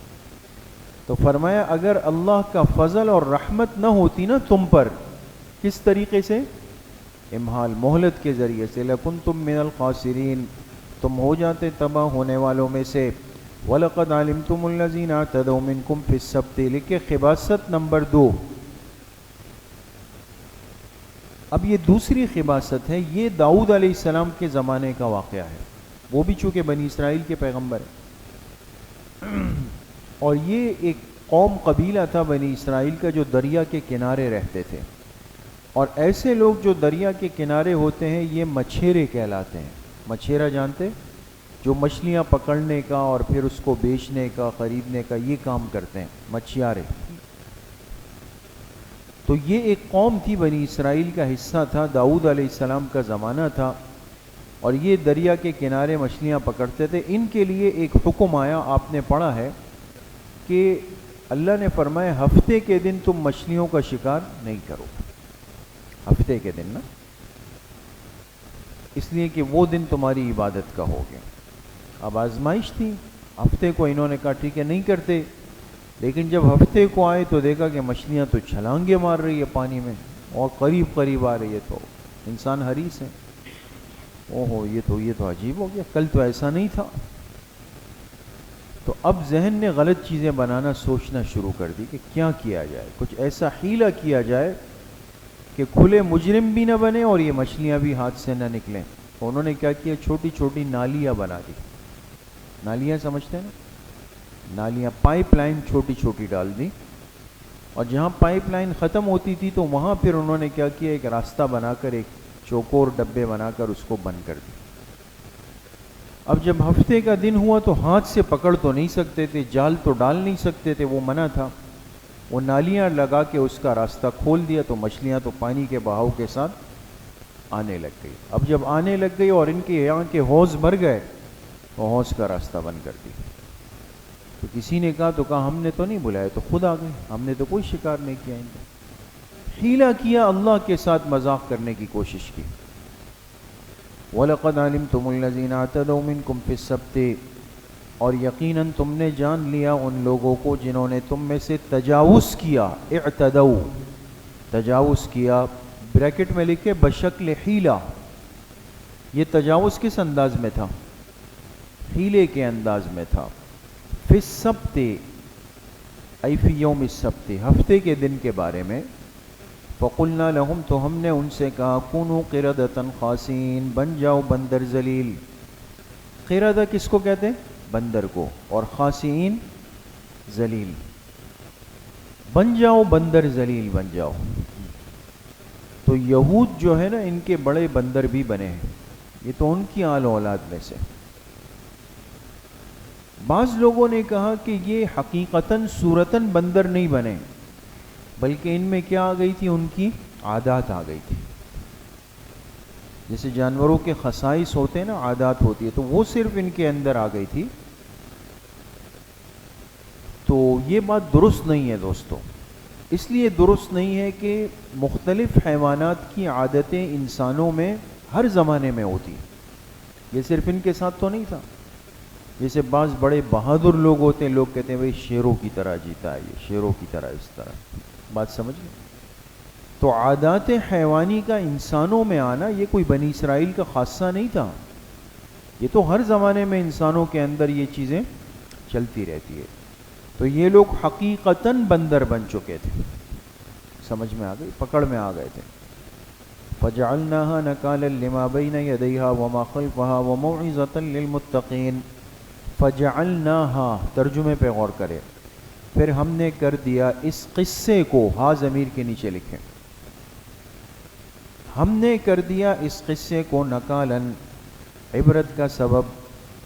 تو فرمایا اگر اللہ کا فضل اور رحمت نہ ہوتی نا تم پر, کس طریقے سے, امہال مہلت کے ذریعے سے, لَكُنْتُم مِّنَ الْخَاسِرِينَ, تم ہو جاتے تباہ ہونے والوں میں سے. وَلَقَدْ عَلِمْتُمُ الَّذِينَ اعْتَدَوْا مِنْكُمْ فِي السَّبْتِ, لکھے خباثت نمبر 2. اب یہ دوسری خباثت ہے, یہ داؤد علیہ السلام کے زمانے کا واقعہ ہے. وہ بھی چونکہ بنی اسرائیل کے پیغمبر ہیں, اور یہ ایک قوم قبیلہ تھا بنی اسرائیل کا جو دریا کے کنارے رہتے تھے. اور ایسے لوگ جو دریا کے کنارے ہوتے ہیں یہ مچھیرے کہلاتے ہیں. مچھیرا جانتے, جو مچھلیاں پکڑنے کا اور پھر اس کو بیچنے کا, خریدنے کا یہ کام کرتے ہیں, مچھیارے. تو یہ ایک قوم تھی, بنی اسرائیل کا حصہ تھا, داؤد علیہ السلام کا زمانہ تھا, اور یہ دریا کے کنارے مچھلیاں پکڑتے تھے. ان کے لیے ایک حکم آیا, آپ نے پڑھا ہے کہ اللہ نے فرمایا ہفتے کے دن تم مچھلیوں کا شکار نہیں کرو. ہفتے کے دن نا, اس لیے کہ وہ دن تمہاری عبادت کا ہو گیا. اب آزمائش تھی, ہفتے کو انہوں نے کہا ٹھیک ہے نہیں کرتے, لیکن جب ہفتے کو آئے تو دیکھا کہ مچھلیاں تو چھلانگے مار رہی ہے پانی میں, اور قریب قریب آ رہی ہے، تو انسان حریص ہے، اوہو یہ تو عجیب ہو گیا، کل تو ایسا نہیں تھا۔ تو اب ذہن نے غلط چیزیں بنانا سوچنا شروع کر دی کہ کیا کیا جائے، کچھ ایسا حیلہ کیا جائے کہ کھلے مجرم بھی نہ بنے اور یہ مچھلیاں بھی ہاتھ سے نہ نکلیں۔ تو انہوں نے کیا کیا، چھوٹی چھوٹی نالیاں بنا دی۔ نالیاں سمجھتے ہیں نا، نالیاں، پائپ لائن چھوٹی چھوٹی ڈال دی، اور جہاں پائپ لائن ختم ہوتی تھی تو وہاں پھر انہوں نے کیا کیا، ایک راستہ بنا کر، ایک چوکور ڈبے بنا کر اس کو بند کر دی۔ اب جب ہفتے کا دن ہوا تو ہاتھ سے پکڑ تو نہیں سکتے تھے، جال تو ڈال نہیں سکتے تھے، وہ منع تھا۔ وہ نالیاں لگا کے اس کا راستہ کھول دیا تو مچھلیاں تو پانی کے بہاؤ کے ساتھ آنے لگ گئی۔ اب جب آنے لگ گئی اور ان کے یہاں کے حوض بھر گئے تو حوض کا راستہ بند کر دیا۔ تو کسی نے کہا ہم نے تو نہیں بلایا، تو خود آ گئے، ہم نے تو کوئی شکار نہیں کیا ان کو۔ حیلہ کیا، اللہ کے ساتھ مذاق کرنے کی کوشش کی۔ وَلَقَدْ عَلِمْتُمُ الَّذِينَ اعْتَدَوْا مِنْكُمْ فِي السَّبْتِ، اور یقیناً تم نے جان لیا ان لوگوں کو جنہوں نے تم میں سے تجاوز کیا، اعتدوا، تجاوز کیا، بریکٹ میں لکھے بشکل حیلہ۔ یہ تجاوز کس انداز میں تھا؟ حیلے کے انداز میں تھا۔ فی السبت، ای فی یوم السبت، ہفتے کے دن کے بارے میں۔ فقلنا لہم، تو ہم نے ان سے کہا، کونوا قردۃ خاسئین، بن جاؤ بندر ذلیل۔ قردہ کس کو کہتے ہیں؟ بندر کو، اور خاسئین ذلیل، بن جاؤ بندر ذلیل بن جاؤ۔ تو یہود جو ہے نا، ان کے بڑے بندر بھی بنے ہیں، یہ تو ان کی آل اولاد میں سے۔ بعض لوگوں نے کہا کہ یہ حقیقتاً صورتاً بندر نہیں بنے، بلکہ ان میں کیا آ گئی تھی، ان کی عادات آ گئی تھی۔ جیسے جانوروں کے خصائص ہوتے ہیں نا، عادات ہوتی ہے، تو وہ صرف ان کے اندر آ گئی تھی۔ تو یہ بات درست نہیں ہے دوستو، اس لیے درست نہیں ہے کہ مختلف حیوانات کی عادتیں انسانوں میں ہر زمانے میں ہوتی، یہ صرف ان کے ساتھ تو نہیں تھا۔ جیسے بعض بڑے بہادر لوگ ہوتے ہیں، لوگ کہتے ہیں بھئی شیروں کی طرح جیتا ہے یہ، شیروں کی طرح اس طرح، بات سمجھ گئے؟ تو عادات حیوانی کا انسانوں میں آنا یہ کوئی بنی اسرائیل کا خاصہ نہیں تھا، یہ تو ہر زمانے میں انسانوں کے اندر یہ چیزیں چلتی رہتی ہے۔ تو یہ لوگ حقیقتاً بندر بن چکے تھے، سمجھ میں آ گئی، پکڑ میں آ گئے تھے۔ فَجَعَلْنَاهَا نَكَالًا لِمَا بَيْنَ يَدَيْهَا وَمَا خَلْفَهَا وَمَوْعِظَةً لِلْمُتَّقِينَ۔ فَجَعَلْنَاهَا، ترجمے پہ غور کرے، پھر ہم نے کر دیا اس قصے کو، ہا ضمیر کے نیچے لکھیں، ہم نے کر دیا اس قصے کو نکالن، عبرت کا سبب،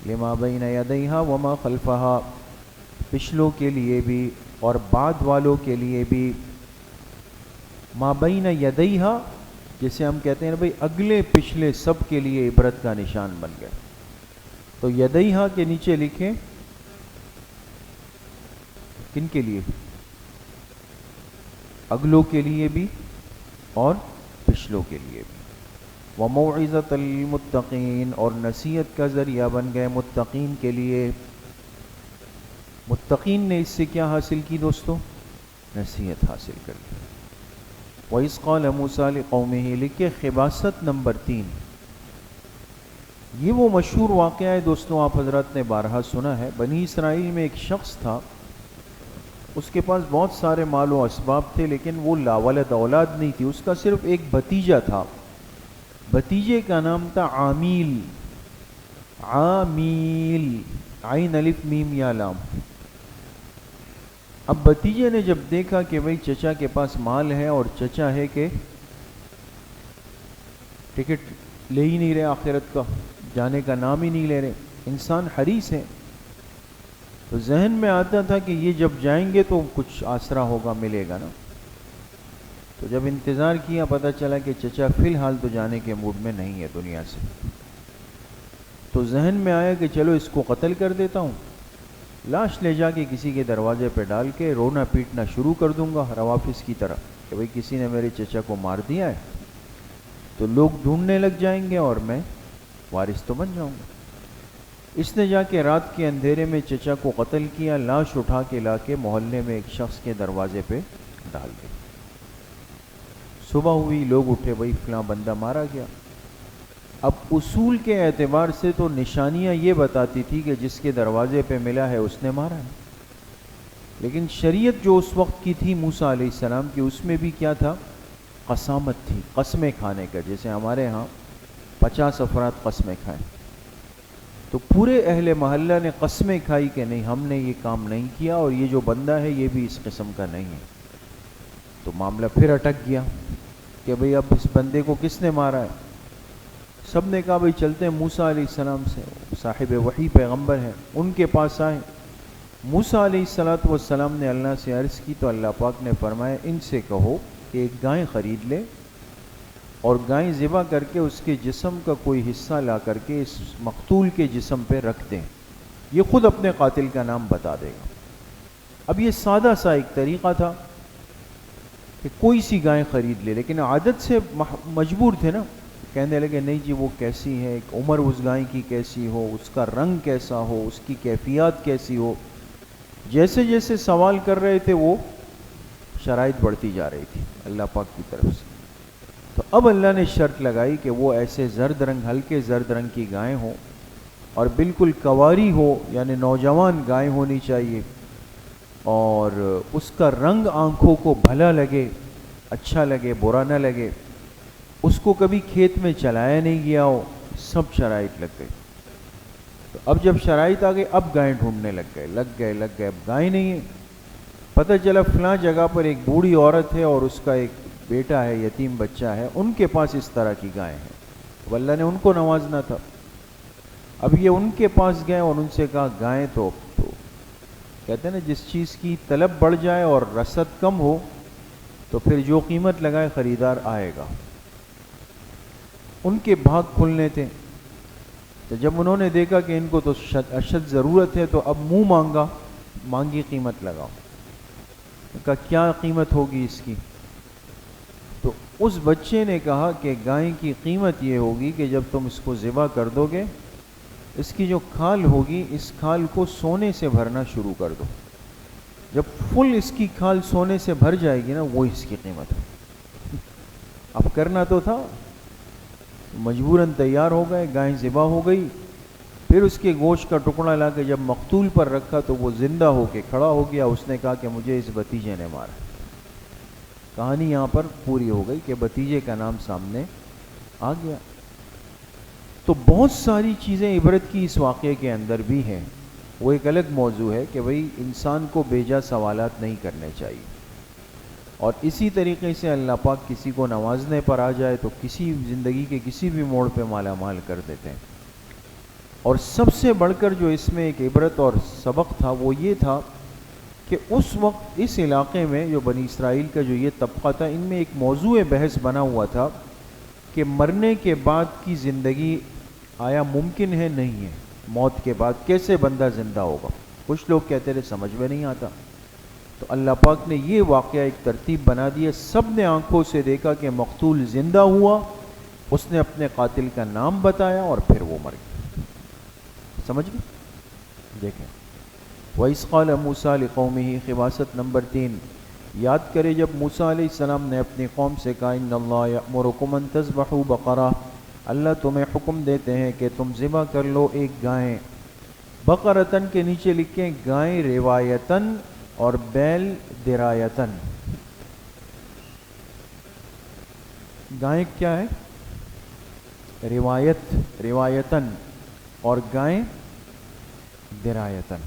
لما بین یدیہا وما خلفہا، پچھلوں کے لیے بھی اور بعد والوں کے لیے بھی۔ ما بین یدیہا، جسے ہم کہتے ہیں بھئی اگلے پچھلے سب کے لیے عبرت کا نشان بن گئے۔ تو یدیہا کے نیچے لکھیں کن کے لیے؟ اگلوں کے لیے بھی اور پچھلوں کے لیے بھی۔ وَمَوْعِظَةً لِلْمُتَّقِينَ، اور نصیحت کا ذریعہ بن گئے متقین کے لیے۔ متقین نے اس سے کیا حاصل کی دوستو؟ نصیحت حاصل کر لی۔ وَإِذْ قَالَ مُوسَىٰ لِقَوْمِهِ، لکھے خباثت نمبر 3۔ یہ وہ مشہور واقعہ ہے دوستو، آپ حضرات نے بارہا سنا ہے۔ بنی اسرائیل میں ایک شخص تھا، اس کے پاس بہت سارے مال و اسباب تھے، لیکن وہ لاولد اولاد نہیں تھی، اس کا صرف ایک بھتیجا تھا۔ بھتیجے کا نام تھا عامیل، عامیل، عین الف میم یا لام۔ اب بھتیجے نے جب دیکھا کہ بھئی چچا کے پاس مال ہے اور چچا ہے کہ ٹکٹ لے ہی نہیں رہے آخرت کا، جانے کا نام ہی نہیں لے رہے، انسان حریص ہے، تو ذہن میں آتا تھا کہ یہ جب جائیں گے تو کچھ آسرا ہوگا، ملے گا نا۔ تو جب انتظار کیا، پتہ چلا کہ چچا فی الحال تو جانے کے موڈ میں نہیں ہے دنیا سے، تو ذہن میں آیا کہ چلو اس کو قتل کر دیتا ہوں، لاش لے جا کے کسی کے دروازے پہ ڈال کے رونا پیٹنا شروع کر دوں گا روافظ کی طرح کہ بھئی کسی نے میرے چچا کو مار دیا ہے، تو لوگ ڈھونڈنے لگ جائیں گے اور میں وارث تو بن جاؤں گا۔ اس نے جا کے رات کے اندھیرے میں چچا کو قتل کیا، لاش اٹھا کے لا کے محلے میں ایک شخص کے دروازے پہ ڈال دی۔ صبح ہوئی، لوگ اٹھے، بھائی فلاں بندہ مارا گیا۔ اب اصول کے اعتبار سے تو نشانیاں یہ بتاتی تھی کہ جس کے دروازے پہ ملا ہے اس نے مارا ہے، لیکن شریعت جو اس وقت کی تھی موسیٰ علیہ السلام کی، اس میں بھی کیا تھا؟ قسامت تھی، قسمیں کھانے کا، جیسے ہمارے ہاں 50 افراد قسمیں کھائیں تو پورے اہل محلہ نے قسمیں کھائی کہ نہیں ہم نے یہ کام نہیں کیا اور یہ جو بندہ ہے یہ بھی اس قسم کا نہیں ہے۔ تو معاملہ پھر اٹک گیا کہ بھئی اب اس بندے کو کس نے مارا ہے؟ سب نے کہا بھئی چلتے ہیں موسیٰ علیہ السلام سے، صاحب وحی پیغمبر ہیں، ان کے پاس آئیں۔ موسیٰ علیہ السلام نے اللہ سے عرض کی تو اللہ پاک نے فرمایا ان سے کہو کہ ایک گائے خرید لے اور گائے ذبح کر کے اس کے جسم کا کوئی حصہ لا کر کے اس مقتول کے جسم پہ رکھ دیں، یہ خود اپنے قاتل کا نام بتا دے گا۔ اب یہ سادہ سا ایک طریقہ تھا کہ کوئی سی گائے خرید لے، لیکن عادت سے مجبور تھے نا، کہنے لگے نہیں جی وہ کیسی ہے، ایک عمر اس گائے کی کیسی ہو، اس کا رنگ کیسا ہو، اس کی کیفیات کیسی ہو، جیسے جیسے سوال کر رہے تھے وہ شرائط بڑھتی جا رہی تھی اللہ پاک کی طرف سے۔ تو اب اللہ نے شرط لگائی کہ وہ ایسے زرد رنگ، ہلکے زرد رنگ کی گائیں ہوں اور بالکل کواری ہو، یعنی نوجوان گائے ہونی چاہیے، اور اس کا رنگ آنکھوں کو بھلا لگے، اچھا لگے، برا نہ لگے، اس کو کبھی کھیت میں چلایا نہیں گیا ہو، سب شرائط لگ گئی۔ تو اب جب شرائط آ گئی اب گائیں ڈھونڈنے لگ گئے، اب گائیں نہیں ہے۔ پتہ چلا فلاں جگہ پر ایک بوڑھی عورت ہے اور اس کا ایک بیٹا ہے، یتیم بچہ ہے، ان کے پاس اس طرح کی گائیں ہیں، تو اللہ نے ان کو نوازنا تھا۔ اب یہ ان کے پاس گئے اور ان سے کہا گائیں تو کہتے ہیں نا جس چیز کی طلب بڑھ جائے اور رسد کم ہو تو پھر جو قیمت لگائے خریدار آئے گا۔ ان کے بھاگ کھلنے تھے، تو جب انہوں نے دیکھا کہ ان کو تو اشد ضرورت ہے تو اب منہ مانگی قیمت لگاؤ۔ کہا کیا قیمت ہوگی اس کی؟ تو اس بچے نے کہا کہ گائے کی قیمت یہ ہوگی کہ جب تم اس کو ذبح کر دو گے، اس کی جو کھال ہوگی اس کھال کو سونے سے بھرنا شروع کر دو، جب فل اس کی کھال سونے سے بھر جائے گی نا وہ اس کی قیمت ہے۔ اب کرنا تو تھا، مجبوراً تیار ہو گئے، گائے ذبح ہو گئی، پھر اس کے گوشت کا ٹکڑا لا کے جب مقتول پر رکھا تو وہ زندہ ہو کے کھڑا ہو گیا، اس نے کہا کہ مجھے اس بھتیجے نے مارا۔ کہانی یہاں پر پوری ہو گئی کہ بھتیجے کا نام سامنے آ گیا۔ تو بہت ساری چیزیں عبرت کی اس واقعے کے اندر بھی ہیں، وہ ایک الگ موضوع ہے کہ بھئی انسان کو بیجا سوالات نہیں کرنے چاہیے، اور اسی طریقے سے اللہ پاک کسی کو نوازنے پر آ جائے تو کسی زندگی کے کسی بھی موڑ پہ مالا مال کر دیتے ہیں۔ اور سب سے بڑھ کر جو اس میں ایک عبرت اور سبق تھا وہ یہ تھا کہ اس وقت اس علاقے میں جو بنی اسرائیل کا جو یہ طبقہ تھا، ان میں ایک موضوع بحث بنا ہوا تھا کہ مرنے کے بعد کی زندگی آیا ممکن ہے نہیں ہے، موت کے بعد کیسے بندہ زندہ ہوگا؟ کچھ لوگ کہتے رہے سمجھ میں نہیں آتا، تو اللہ پاک نے یہ واقعہ ایک ترتیب بنا دی ہے، سب نے آنکھوں سے دیکھا کہ مقتول زندہ ہوا، اس نے اپنے قاتل کا نام بتایا اور پھر وہ مر گیا۔ سمجھ گئے؟ دیکھیں وَإِذْ قَالَ مُوسَىٰ لِقَوْمِهِ، خباثت نمبر 3، یاد کرے جب موسیٰ علیہ السلام نے اپنی قوم سے کہا إِنَّ اللَّهَ يَأْمُرُكُمْ أَن تَذْبَحُوا بَقَرَةً، اللہ تمہیں حکم دیتے ہیں کہ تم ذبح کر لو ایک گائے۔ بقرتن کے نیچے لکھیں گائے روایتن اور بیل درایتن۔ گائے کیا ہے؟ روایتن، اور گائے درایتن۔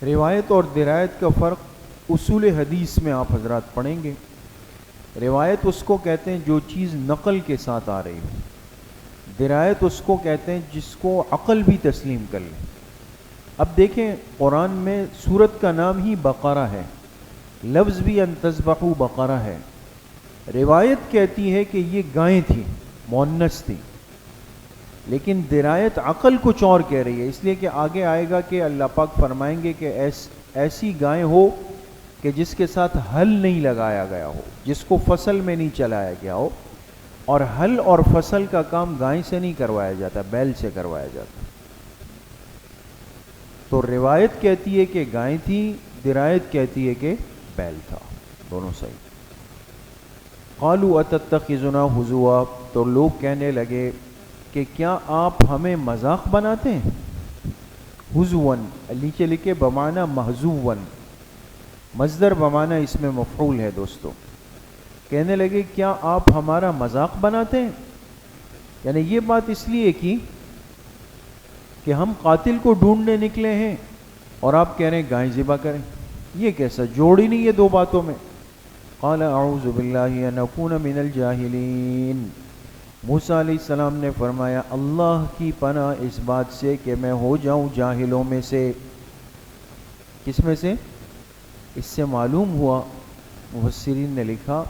روایت اور درایت کا فرق اصول حدیث میں آپ حضرات پڑھیں گے۔ روایت اس کو کہتے ہیں جو چیز نقل کے ساتھ آ رہی ہو، درایت اس کو کہتے ہیں جس کو عقل بھی تسلیم کر لے۔ اب دیکھیں قرآن میں سورت کا نام ہی بقرہ ہے، لفظ بھی ان تذبحوا بقرہ ہے۔ روایت کہتی ہے کہ یہ گائیں تھی، مؤنث تھی، لیکن درایت عقل کچھ اور کہہ رہی ہے، اس لیے کہ آگے آئے گا کہ اللہ پاک فرمائیں گے کہ ایسی گائیں ہو کہ جس کے ساتھ ہل نہیں لگایا گیا ہو، جس کو فصل میں نہیں چلایا گیا ہو، اور ہل اور فصل کا کام گائیں سے نہیں کروایا جاتا، بیل سے کروایا جاتا۔ تو روایت کہتی ہے کہ گائیں تھی، درایت کہتی ہے کہ بیل تھا، دونوں صحیح۔ قالوا اتتخذنا ہزوا، تو لوگ کہنے لگے کہ کیا آپ ہمیں مذاق بناتے ہیں. ہزون نیچے لکھے بمعنی محزون، مصدر بمعنی اس میں مفعول ہے دوستو. کہنے لگے کیا آپ ہمارا مذاق بناتے ہیں. یعنی یہ بات اس لیے کی کہ ہم قاتل کو ڈھونڈنے نکلے ہیں اور آپ کہہ رہے ہیں گائے ذبح کریں. یہ کیسا جوڑ ہی نہیں ہے دو باتوں میں. قال اعوذ باللہ ان اکون من الجاہلین، موسیٰ علیہ السلام نے فرمایا اللہ کی پناہ اس بات سے کہ میں ہو جاؤں جاہلوں میں سے. کس میں سے؟ اس سے معلوم ہوا، مفسرین نے لکھا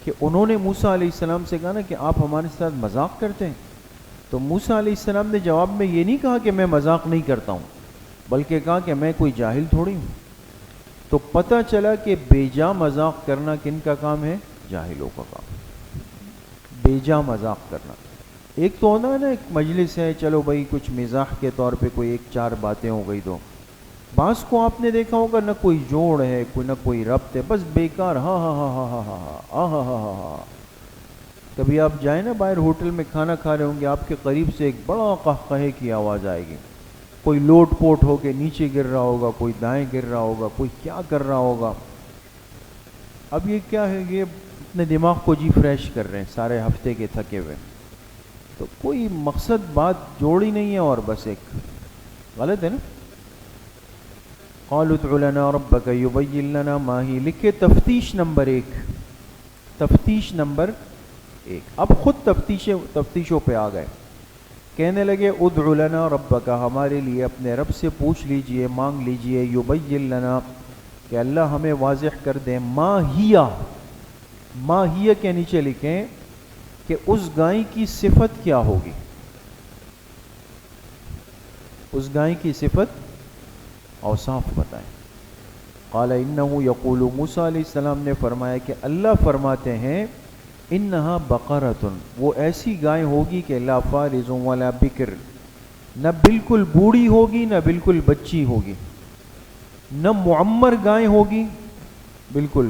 کہ انہوں نے موسیٰ علیہ السلام سے کہا نا کہ آپ ہمارے ساتھ مذاق کرتے ہیں. تو موسیٰ علیہ السلام نے جواب میں یہ نہیں کہا کہ میں مذاق نہیں کرتا ہوں، بلکہ کہا کہ میں کوئی جاہل تھوڑی ہوں. تو پتہ چلا کہ بیجا مذاق کرنا کن کا کام ہے؟ جاہلوں کا کام. بیجا مذاق کرنا. ایک تو ہونا ہے نا ایک مجلس ہے، چلو بھائی کچھ مزاح کے طور پہ کوئی ایک چار باتیں ہو گئی. تو بعض کو آپ نے دیکھا ہوگا نہ کوئی جوڑ ہے نہ کوئی ربط ہے، بس بیکار ہاں ہاں ہاں ہاں ہاں ہاں ہاں ہاں ہاں ہاں. کبھی آپ جائیں نا باہر ہوٹل میں کھانا کھا رہے ہوں گے، آپ کے قریب سے ایک بڑا قہقہے کی آواز آئے گی. کوئی لوٹ پوٹ ہو کے نیچے گر رہا ہوگا، کوئی دائیں گر رہا ہوگا، کوئی کیا کر رہا ہوگا. اب یہ کیا ہے؟ یہ اپنے دماغ کو جی فریش کر رہے ہیں سارے ہفتے کے تھکے ہوئے. تو کوئی مقصد بات جوڑی نہیں ہے اور بس ایک غلط ہے نا. قالوا ادع لنا ربك يبين لنا ما هي، لکھے تفتیش نمبر 1. تفتیش نمبر 1. اب خود تفتیشوں پہ آ گئے. کہنے لگے ادع لنا ربک، ہمارے لیے اپنے رب سے پوچھ لیجئے، مانگ لیجئے، یبین لنا کہ اللہ ہمیں واضح کر دیں. ما ہی کے نیچے لکھیں کہ اس گائے کی صفت کیا ہوگی. اس گائے کی صفت اوصاف بتائیں. قال انه یقول، موسیٰ علیہ السلام نے فرمایا کہ اللہ فرماتے ہیں انہا بقرۃ، وہ ایسی گائے ہوگی کہ لا فارض ولا بکر، نہ بالکل بوڑھی ہوگی نہ بالکل بچی ہوگی، نہ معمر گائے ہوگی بالکل،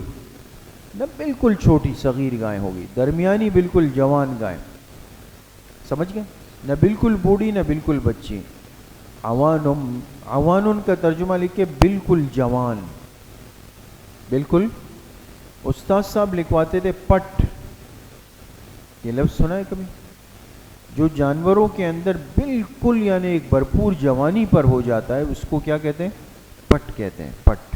نہ بالکل چھوٹی صغیر گائے ہوگی، درمیانی بالکل جوان گائے. سمجھ گئے؟ نہ بالکل بوڑھی نہ بالکل بچی. عوان کا ترجمہ لکھے بالکل جوان. بالکل استاد صاحب لکھواتے تھے پٹ. یہ لفظ سنا ہے کبھی؟ جو جانوروں کے اندر بالکل یعنی ایک بھرپور جوانی پر ہو جاتا ہے اس کو کیا کہتے ہیں؟ پٹ کہتے ہیں. پٹ.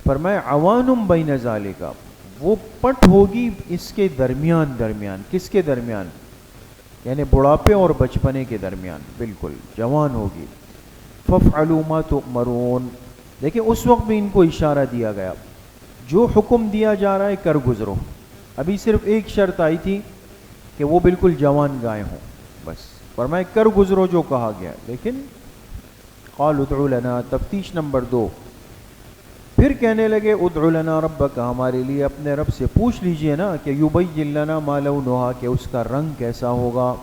فرمایا عوانم بین ذالک، وہ پٹ ہوگی اس کے درمیان. کس کے درمیان؟ یعنی بڑھاپے اور بچپنے کے درمیان بالکل جوان ہوگی. فافعلوا ما تؤمرون، دیکھیں اس وقت بھی ان کو اشارہ دیا گیا جو حکم دیا جا رہا ہے کر گزرو. ابھی صرف ایک شرط آئی تھی کہ وہ بالکل جوان گائے ہوں، بس فرمائے کر گزرو جو کہا گیا. لیکن قال ادع لنا، تفتیش نمبر 2. پھر کہنے لگے ادع لنا ربک، ہمارے لیے اپنے رب سے پوچھ لیجئے نا کہ یبین لنا ما لونھا، کہ اس کا رنگ کیسا ہوگا.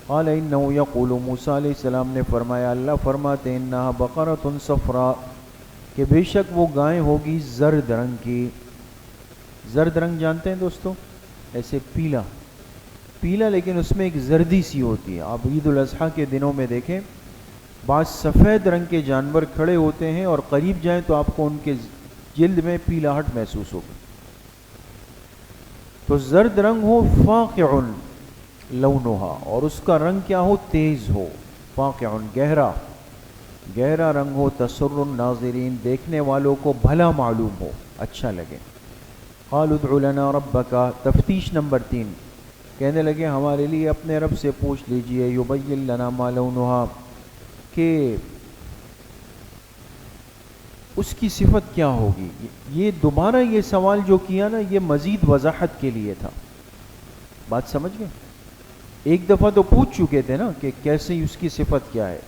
قال انه یقول، موسیٰ علیہ السلام نے فرمایا اللہ فرماتے انہا بقرۃ صفراء، کہ بے شک وہ گائے ہوگی زرد رنگ کی. زرد رنگ جانتے ہیں دوستو؟ ایسے پیلا پیلا، لیکن اس میں ایک زردی سی ہوتی ہے. آپ عید الاضحیٰ کے دنوں میں دیکھیں بعض سفید رنگ کے جانور کھڑے ہوتے ہیں اور قریب جائیں تو آپ کو ان کے جلد میں پیلاہٹ محسوس ہوگی. تو زرد رنگ ہو، فاقع لونھا، اور اس کا رنگ کیا ہو؟ تیز ہو. فاقع گہرا رنگ ہو. تسر الناظرین، دیکھنے والوں کو بھلا معلوم ہو، اچھا لگے. قال ادع لنا ربک، تفتیش نمبر 3. کہنے لگے ہمارے لیے اپنے رب سے پوچھ لیجئے یبین لنا ما لونھا، کہ اس کی صفت کیا ہوگی. یہ دوبارہ یہ سوال جو کیا نا یہ مزید وضاحت کے لیے تھا. بات سمجھ گئے؟ ایک دفعہ تو پوچھ چکے تھے نا کہ کیسے اس کی صفت کیا ہے.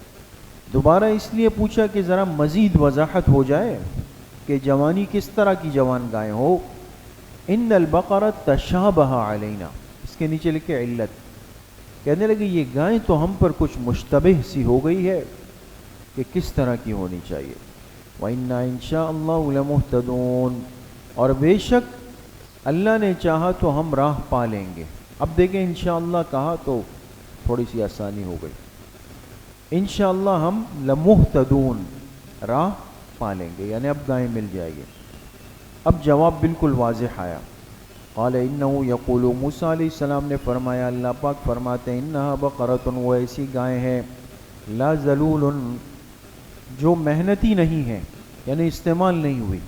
دوبارہ اس لیے پوچھا کہ ذرا مزید وضاحت ہو جائے کہ جوانی کس طرح کی جوان گائے ہو. ان البقرہ تشابہ علینا، اس کے نیچے لکھے علت. کہنے لگے یہ گائے تو ہم پر کچھ مشتبہ سی ہو گئی ہے کہ کس طرح کی ہونی چاہیے. وَإِنَّا إِنشَاءَ اللَّهُ لَمُهْتَدُونَ، اور بے شک اللہ نے چاہا تو ہم راہ پا لیں گے. اب دیکھیں انشاءاللہ کہا تو تھوڑی سی آسانی ہو گئی. انشاءاللہ ہم لمہتدون راہ پا لیں گے، یعنی اب گائے مل جائے گی. اب جواب بالکل واضح آیا. قال انہو یقول، موسیٰ علیہ السلام نے فرمایا، اللہ پاک فرماتے ہیں انہا بقرۃ، وہ ایسی گائے ہیں، لا ذلول، جو محنتی نہیں ہے، یعنی استعمال نہیں ہوئی،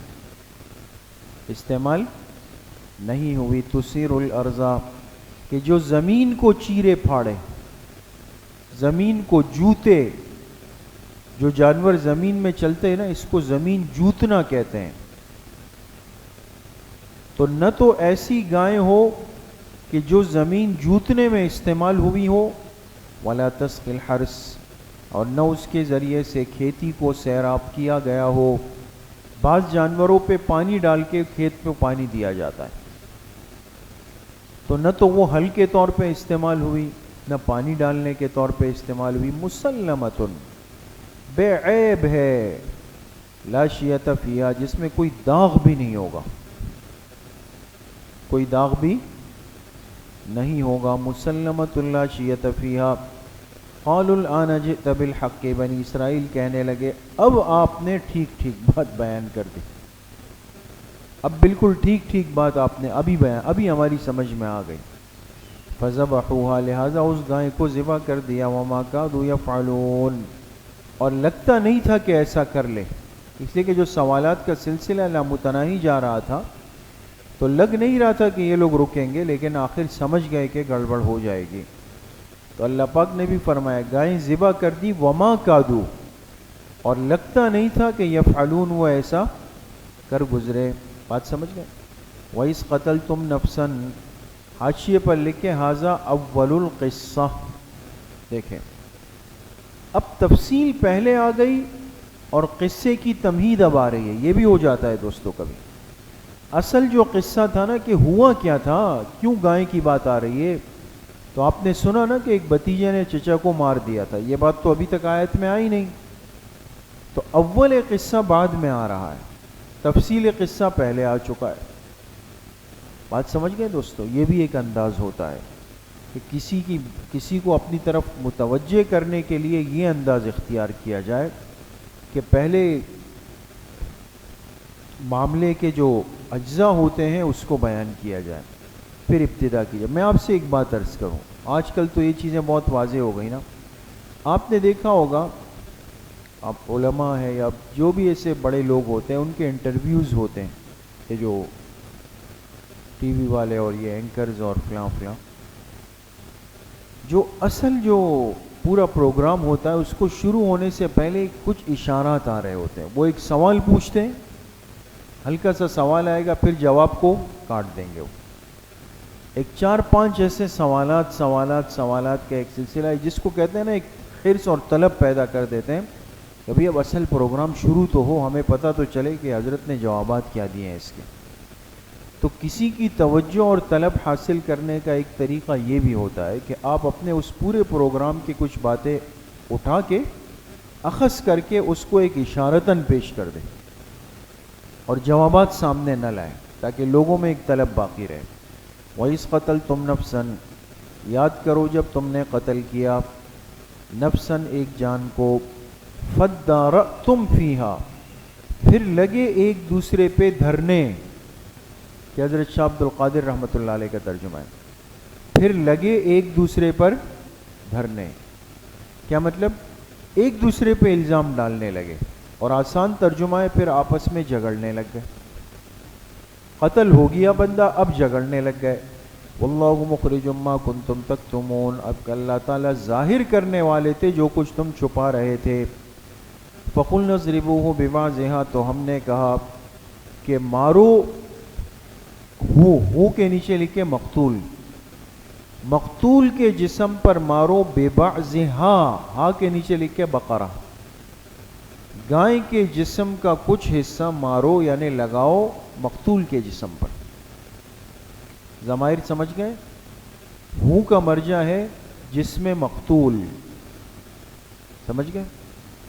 استعمال نہیں ہوئی. تثیر الارض، کہ جو زمین کو چیرے پھاڑے، زمین کو جوتے. جو جانور زمین میں چلتے ہیں نا، اس کو زمین جوتنا کہتے ہیں. تو نہ تو ایسی گائیں ہو کہ جو زمین جوتنے میں استعمال ہوئی ہو، ولا تسقی الحرث، اور نہ اس کے ذریعے سے کھیتی کو سیراب کیا گیا ہو. بعض جانوروں پہ پانی ڈال کے کھیت پہ پانی دیا جاتا ہے، تو نہ تو وہ ہل کے طور پہ استعمال ہوئی، نہ پانی ڈالنے کے طور پہ استعمال ہوئی. مسلمۃ، بے عیب ہے. لا شیۃ فیہا، جس میں کوئی داغ بھی نہیں ہوگا، کوئی داغ بھی نہیں ہوگا. مسلمۃ لا شیۃ فیہا. قالوا الآن جئت بالحق، بنی اسرائیل کہنے لگے اب آپ نے ٹھیک ٹھیک بات بیان کر دی، اب بالکل ٹھیک ٹھیک بات آپ نے ابھی ہماری سمجھ میں آ گئی. فذبحوها، لہذا اس گائے کو ذبح کر دیا. وما كادوا يفعلون، اور لگتا نہیں تھا کہ ایسا کر لے، اس لیے کہ جو سوالات کا سلسلہ لامتناہی جا رہا تھا تو لگ نہیں رہا تھا کہ یہ لوگ رکیں گے، لیکن آخر سمجھ گئے کہ گڑبڑ ہو جائے گی. تو اللہ پاک نے بھی فرمایا گائیں ذبح کر دی. وما کادو، اور لگتا نہیں تھا کہ یفعلون، وہ ایسا کر گزرے. بات سمجھ گئے. وَإِذْ قَتَلْتُمْ نَفْسًا، حاشیے پر لکھے ھذا اول القصہ. دیکھیں اب تفصیل پہلے آ گئی اور قصے کی تمہید اب آ رہی ہے. یہ بھی ہو جاتا ہے دوستو کبھی. اصل جو قصہ تھا نا کہ ہوا کیا تھا، کیوں گائے کی بات آ رہی ہے، تو آپ نے سنا نا کہ ایک بھتیجے نے چچا کو مار دیا تھا. یہ بات تو ابھی تک آیت میں آئی نہیں، تو اول قصہ بعد میں آ رہا ہے، تفصیل قصہ پہلے آ چکا ہے. بات سمجھ گئے دوستو. یہ بھی ایک انداز ہوتا ہے کہ کسی کو اپنی طرف متوجہ کرنے کے لیے یہ انداز اختیار کیا جائے کہ پہلے معاملے کے جو اجزاء ہوتے ہیں اس کو بیان کیا جائے، پھر ابتدا کی جائے. میں آپ سے ایک بات عرض کروں، آج کل تو یہ چیزیں بہت واضح ہو گئی نا. آپ نے دیکھا ہوگا، آپ علماء ہیں یا جو بھی ایسے بڑے لوگ ہوتے ہیں، ان کے انٹرویوز ہوتے ہیں، یہ جو ٹی وی والے اور یہ اینکرز اور فلاں فلاں، جو اصل جو پورا پروگرام ہوتا ہے اس کو شروع ہونے سے پہلے کچھ اشارات آ رہے ہوتے ہیں. وہ ایک سوال پوچھتے ہیں، ہلکا سا سوال آئے گا، پھر جواب کو کاٹ دیں گے. وہ ایک 4-5 ایسے سوالات کا ایک سلسلہ ہے جس کو کہتے ہیں نا ایک حرص اور طلب پیدا کر دیتے ہیں کہ ابھی اب اصل پروگرام شروع تو ہو، ہمیں پتہ تو چلے کہ حضرت نے جوابات کیا دیے ہیں اس کے. تو کسی کی توجہ اور طلب حاصل کرنے کا ایک طریقہ یہ بھی ہوتا ہے کہ آپ اپنے اس پورے پروگرام کی کچھ باتیں اٹھا کے اخذ کر کے اس کو ایک اشارتاً پیش کر دیں اور جوابات سامنے نہ لائیں تاکہ لوگوں میں ایک طلب باقی رہے. وَإِذْ قَتَلْتُمْ نَفْسًا، یاد کرو جب تم نے قتل کیا، نفساً ایک جان کو، فَادَّارَأْتُمْ فِيهَا، پھر لگے ایک دوسرے پہ دھرنے. کہ حضرت شاہ عبد القادر رحمۃ اللہ علیہ کا ترجمہ ہے، پھر لگے ایک دوسرے پر دھرنے. کیا مطلب؟ ایک دوسرے پہ الزام ڈالنے لگے، اور آسان ترجمہ ہے پھر آپس میں جھگڑنے لگ گئے. قتل ہو گیا بندہ، اب جھگڑنے لگ گئے. واللہ مخرج ما کنتم تکتمون، اب اللہ تعالیٰ ظاہر کرنے والے تھے جو کچھ تم چھپا رہے تھے. فقلنا اضربوہ ببعضها، تو ہم نے کہا کہ مارو، ہو کے نیچے لکھے مقتول، مقتول کے جسم پر مارو، ببعضها، ہا کے نیچے لکھے بقرہ، گائے کے جسم کا کچھ حصہ مارو یعنی لگاؤ مقتول کے جسم پر. ضمائر سمجھ گئے؟ ہو کا مرجع ہے جسم مقتول، سمجھ گئے،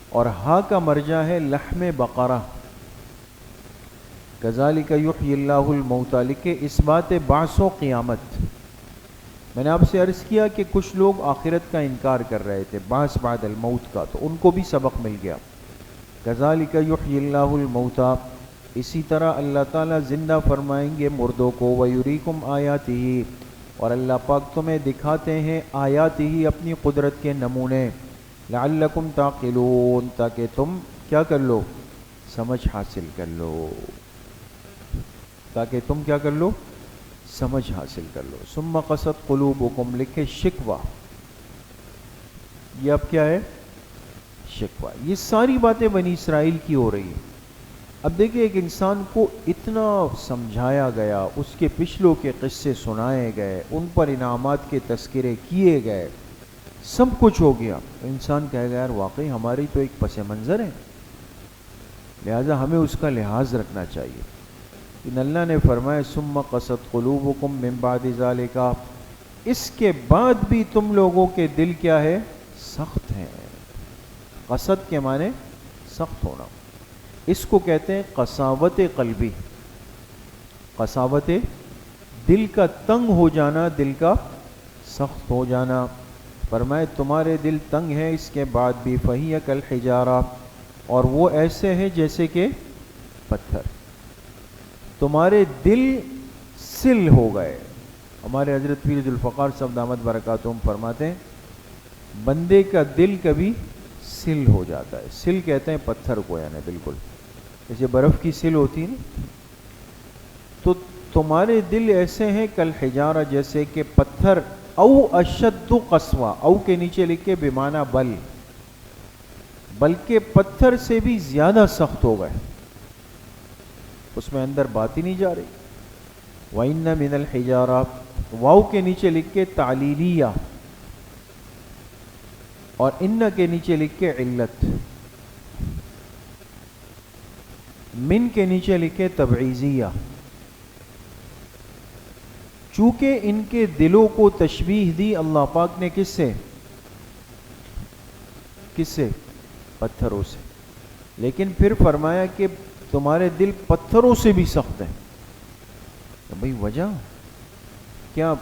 اور ہا کا مرجع ہے لحم بقرہ. کذالک یحیی اللہ الموتى، لکھے اس بات بعث و قیامت۔ میں نے آپ سے عرض کیا کہ کچھ لوگ آخرت کا انکار کر رہے تھے، بعث بعد الموت کا، تو ان کو بھی سبق مل گیا۔ کذالک یحیی اللہ الموتى، اسی طرح اللہ تعالیٰ زندہ فرمائیں گے مردوں کو، ویریکم آیاتہ، اور اللہ پاک تمہیں دکھاتے ہیں آیاتہ اپنی قدرت کے نمونے، لعلکم تعقلون، تاکہ تم کیا کر لو، سمجھ حاصل کر لو، تاکہ تم کیا کر لو، سمجھ حاصل کر لو۔ ثم قست قلوبکم، لکھے شکوہ، یہ اب کیا ہے، شکوہ۔ یہ ساری باتیں بنی اسرائیل کی ہو رہی ہیں۔ اب دیکھیں ایک انسان کو اتنا سمجھایا گیا، اس کے پچھلوں کے قصے سنائے گئے، ان پر انعامات کے تذکرے کیے گئے، سب کچھ ہو گیا، انسان کہے گا یار واقعی ہماری تو ایک پس منظر ہے، لہذا ہمیں اس کا لحاظ رکھنا چاہیے۔ ان اللہ نے فرمایا ثم قست قلوبکم من بعد ذالک، اس کے بعد بھی تم لوگوں کے دل کیا ہے، سخت ہیں۔ قسد کے معنی سخت ہونا، اس کو کہتے ہیں قساوت قلبی، قساوت دل کا تنگ ہو جانا، دل کا سخت ہو جانا۔ فرمائے تمہارے دل تنگ ہے اس کے بعد بھی، فہی کالحجارہ، اور وہ ایسے ہیں جیسے کہ پتھر، تمہارے دل سل ہو گئے۔ ہمارے حضرت پیر ذوالفقار صاحب دامت برکاتہم فرماتے ہیں بندے کا دل کبھی سل ہو جاتا ہے، سل کہتے ہیں پتھر کو، یعنی بالکل جیسے برف کی سل ہوتی ہے نا، تو تمہارے دل ایسے ہیں کالحجارہ، جیسے کہ پتھر، او اشد قسوہ، او کے نیچے لکھے بمعنی بل، بلکہ پتھر سے بھی زیادہ سخت ہو گئے، اس میں اندر بات ہی نہیں جا رہی۔ وَإِنَّ مِنَ الْحِجَارَةِ، واو کے نیچے لکھ کے تعلیلیہ، اور ان کے نیچے لکھ کے علت، من کے نیچے لکھے تبعیضیہ، چونکہ ان کے دلوں کو تشبیہ دی اللہ پاک نے کس سے، کس سے، پتھروں سے، لیکن پھر فرمایا کہ تمہارے دل پتھروں سے بھی سخت ہیں۔ تو بھئی وجہ کیا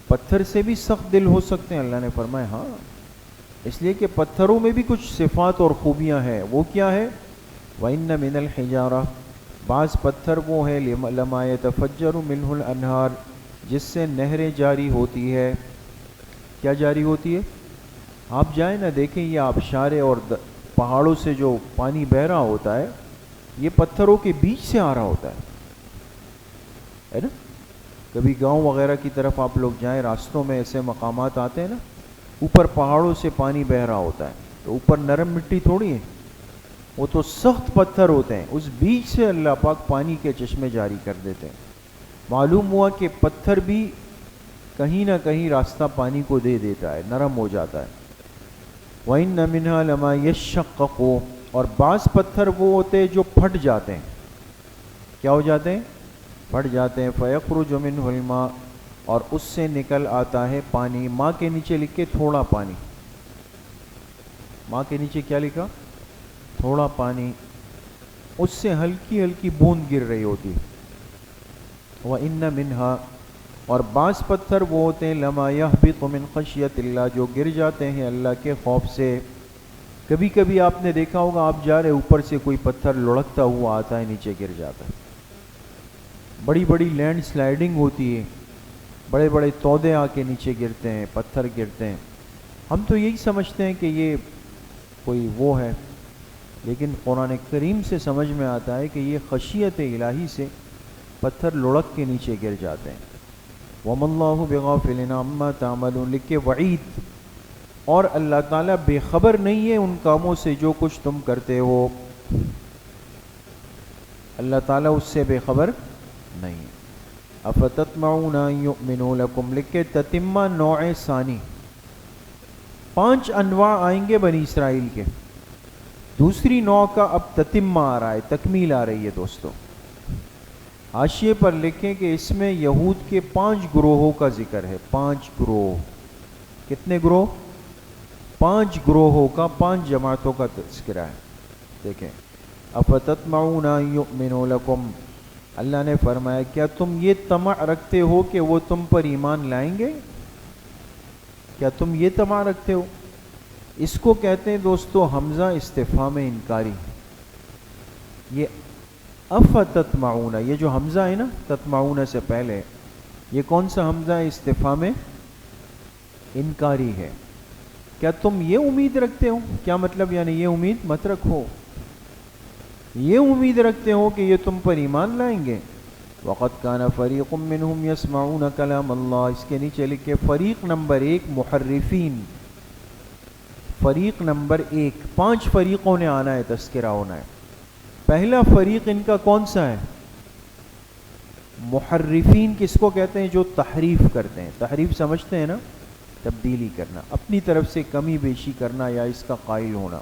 پتھر سے بھی سخت دل ہو سکتے ہیں؟ اللہ نے فرمایا ہاں، اس لیے کہ پتھروں میں بھی کچھ صفات اور خوبیاں ہیں، وہ کیا ہے، وَإِنَّ مِنَ الْحِجَارَةِ، بعض پتھر وہ ہیں لَمَا يَتَفَجَّرُ مِنْهُ الْأَنْهَارُ، جس سے نہریں جاری ہوتی ہے۔ کیا جاری ہوتی ہے؟ آپ جائیں نہ دیکھیں یہ آبشاریں اور پہاڑوں سے جو پانی بہ رہا ہوتا ہے، یہ پتھروں کے بیچ سے آ رہا ہوتا ہے نا۔ کبھی گاؤں وغیرہ کی طرف آپ لوگ جائیں، راستوں میں ایسے مقامات آتے ہیں نا، اوپر پہاڑوں سے پانی بہ رہا ہوتا ہے، تو اوپر نرم مٹی تھوڑی ہے، وہ تو سخت پتھر ہوتے ہیں، اس بیچ سے اللہ پاک پانی کے چشمے جاری کر دیتے ہیں۔ معلوم ہوا کہ پتھر بھی کہیں نہ کہیں راستہ پانی کو دے دیتا ہے، نرم ہو جاتا ہے۔ وَإِنَّ مِنْهَا لَمَا يَشَّقَّقُ، اور بعض پتھر وہ ہوتے ہیں جو پھٹ جاتے ہیں۔ کیا ہو جاتے ہیں؟ پھٹ جاتے ہیں۔ فَيَخْرُجُ مِنْهُ الْمَاءُ، اور اس سے نکل آتا ہے پانی۔ ماں کے نیچے لکھے تھوڑا پانی، ماں کے نیچے کیا لکھا؟ تھوڑا پانی، اس سے ہلکی ہلکی بوند گر رہی ہوتی۔ وَإِنَّ مِنْهَا، اور بعض پتھر وہ ہوتے ہیں لَمَا يَهْبِطُ مِنْ خَشْيَةِ اللَّهِ، جو گر جاتے ہیں اللہ کے خوف سے۔ کبھی کبھی آپ نے دیکھا ہوگا، آپ جا رہے اوپر سے کوئی پتھر لڑکتا ہوا آتا ہے، نیچے گر جاتا ہے۔ بڑی بڑی لینڈ سلائیڈنگ ہوتی ہے، بڑے بڑے تودے آ کے نیچے گرتے ہیں، پتھر گرتے ہیں۔ ہم تو یہی سمجھتے ہیں کہ یہ کوئی وہ ہے، لیکن قرآن کریم سے سمجھ میں آتا ہے کہ یہ خشیت الہی سے پتھر لڑک کے نیچے گر جاتے ہیں۔ وَمَا اللَّهُ بِغَافِلٍ عَمَّا تَعْمَلُونَ، لکھ کے وعید، اور اللہ تعالیٰ بے خبر نہیں ہے ان کاموں سے جو کچھ تم کرتے ہو، اللہ تعالیٰ اس سے بے خبر نہیں۔ اَفَتَطْمَعُونَ أَن يُؤْمِنُوا لَكُمْ، لکھ کے تتمہ نوع ثانی، 5 انواع آئیں گے بنی اسرائیل کے، دوسری نوع کا اب تتمہ آ رہا ہے، تکمیل آ رہی ہے دوستو۔ حاشیے پر لکھیں کہ اس میں یہود کے 5 گروہوں کا ذکر ہے، 5 گروہ۔ کتنے گروہ؟ 5 گروہوں کا، 5 جماعتوں کا تذکرہ ہے۔ دیکھیں افتطمعون ان یؤمنوا لکم، اللہ نے فرمایا کیا تم یہ طمع رکھتے ہو کہ وہ تم پر ایمان لائیں گے؟ کیا تم یہ طمع رکھتے ہو؟ اس کو کہتے ہیں دوستو حمزہ استفہام انکاری. یہ افتطمعون، یہ جو حمزہ ہے نا تطمعون سے پہلے، یہ کون سا حمزہ ہے؟ استفہام انکاری ہے. کیا تم یہ امید رکھتے ہو؟ کیا مطلب؟ یعنی یہ امید مت رکھو، یہ امید رکھتے ہو کہ یہ تم پر ایمان لائیں گے. وقد کان فریق منہم یسمعون کلام اللہ، اس کے نیچے لکھے فریق نمبر 1 محرفین، فریق نمبر 1، 5 فریقوں نے آنا ہے، تذکرہ ہونا ہے. پہلا فریق ان کا کون سا ہے؟ محرفین. کس کو کہتے ہیں؟ جو تحریف کرتے ہیں. تحریف سمجھتے ہیں نا؟ تبدیلی کرنا، اپنی طرف سے کمی بیشی کرنا یا اس کا قائل ہونا.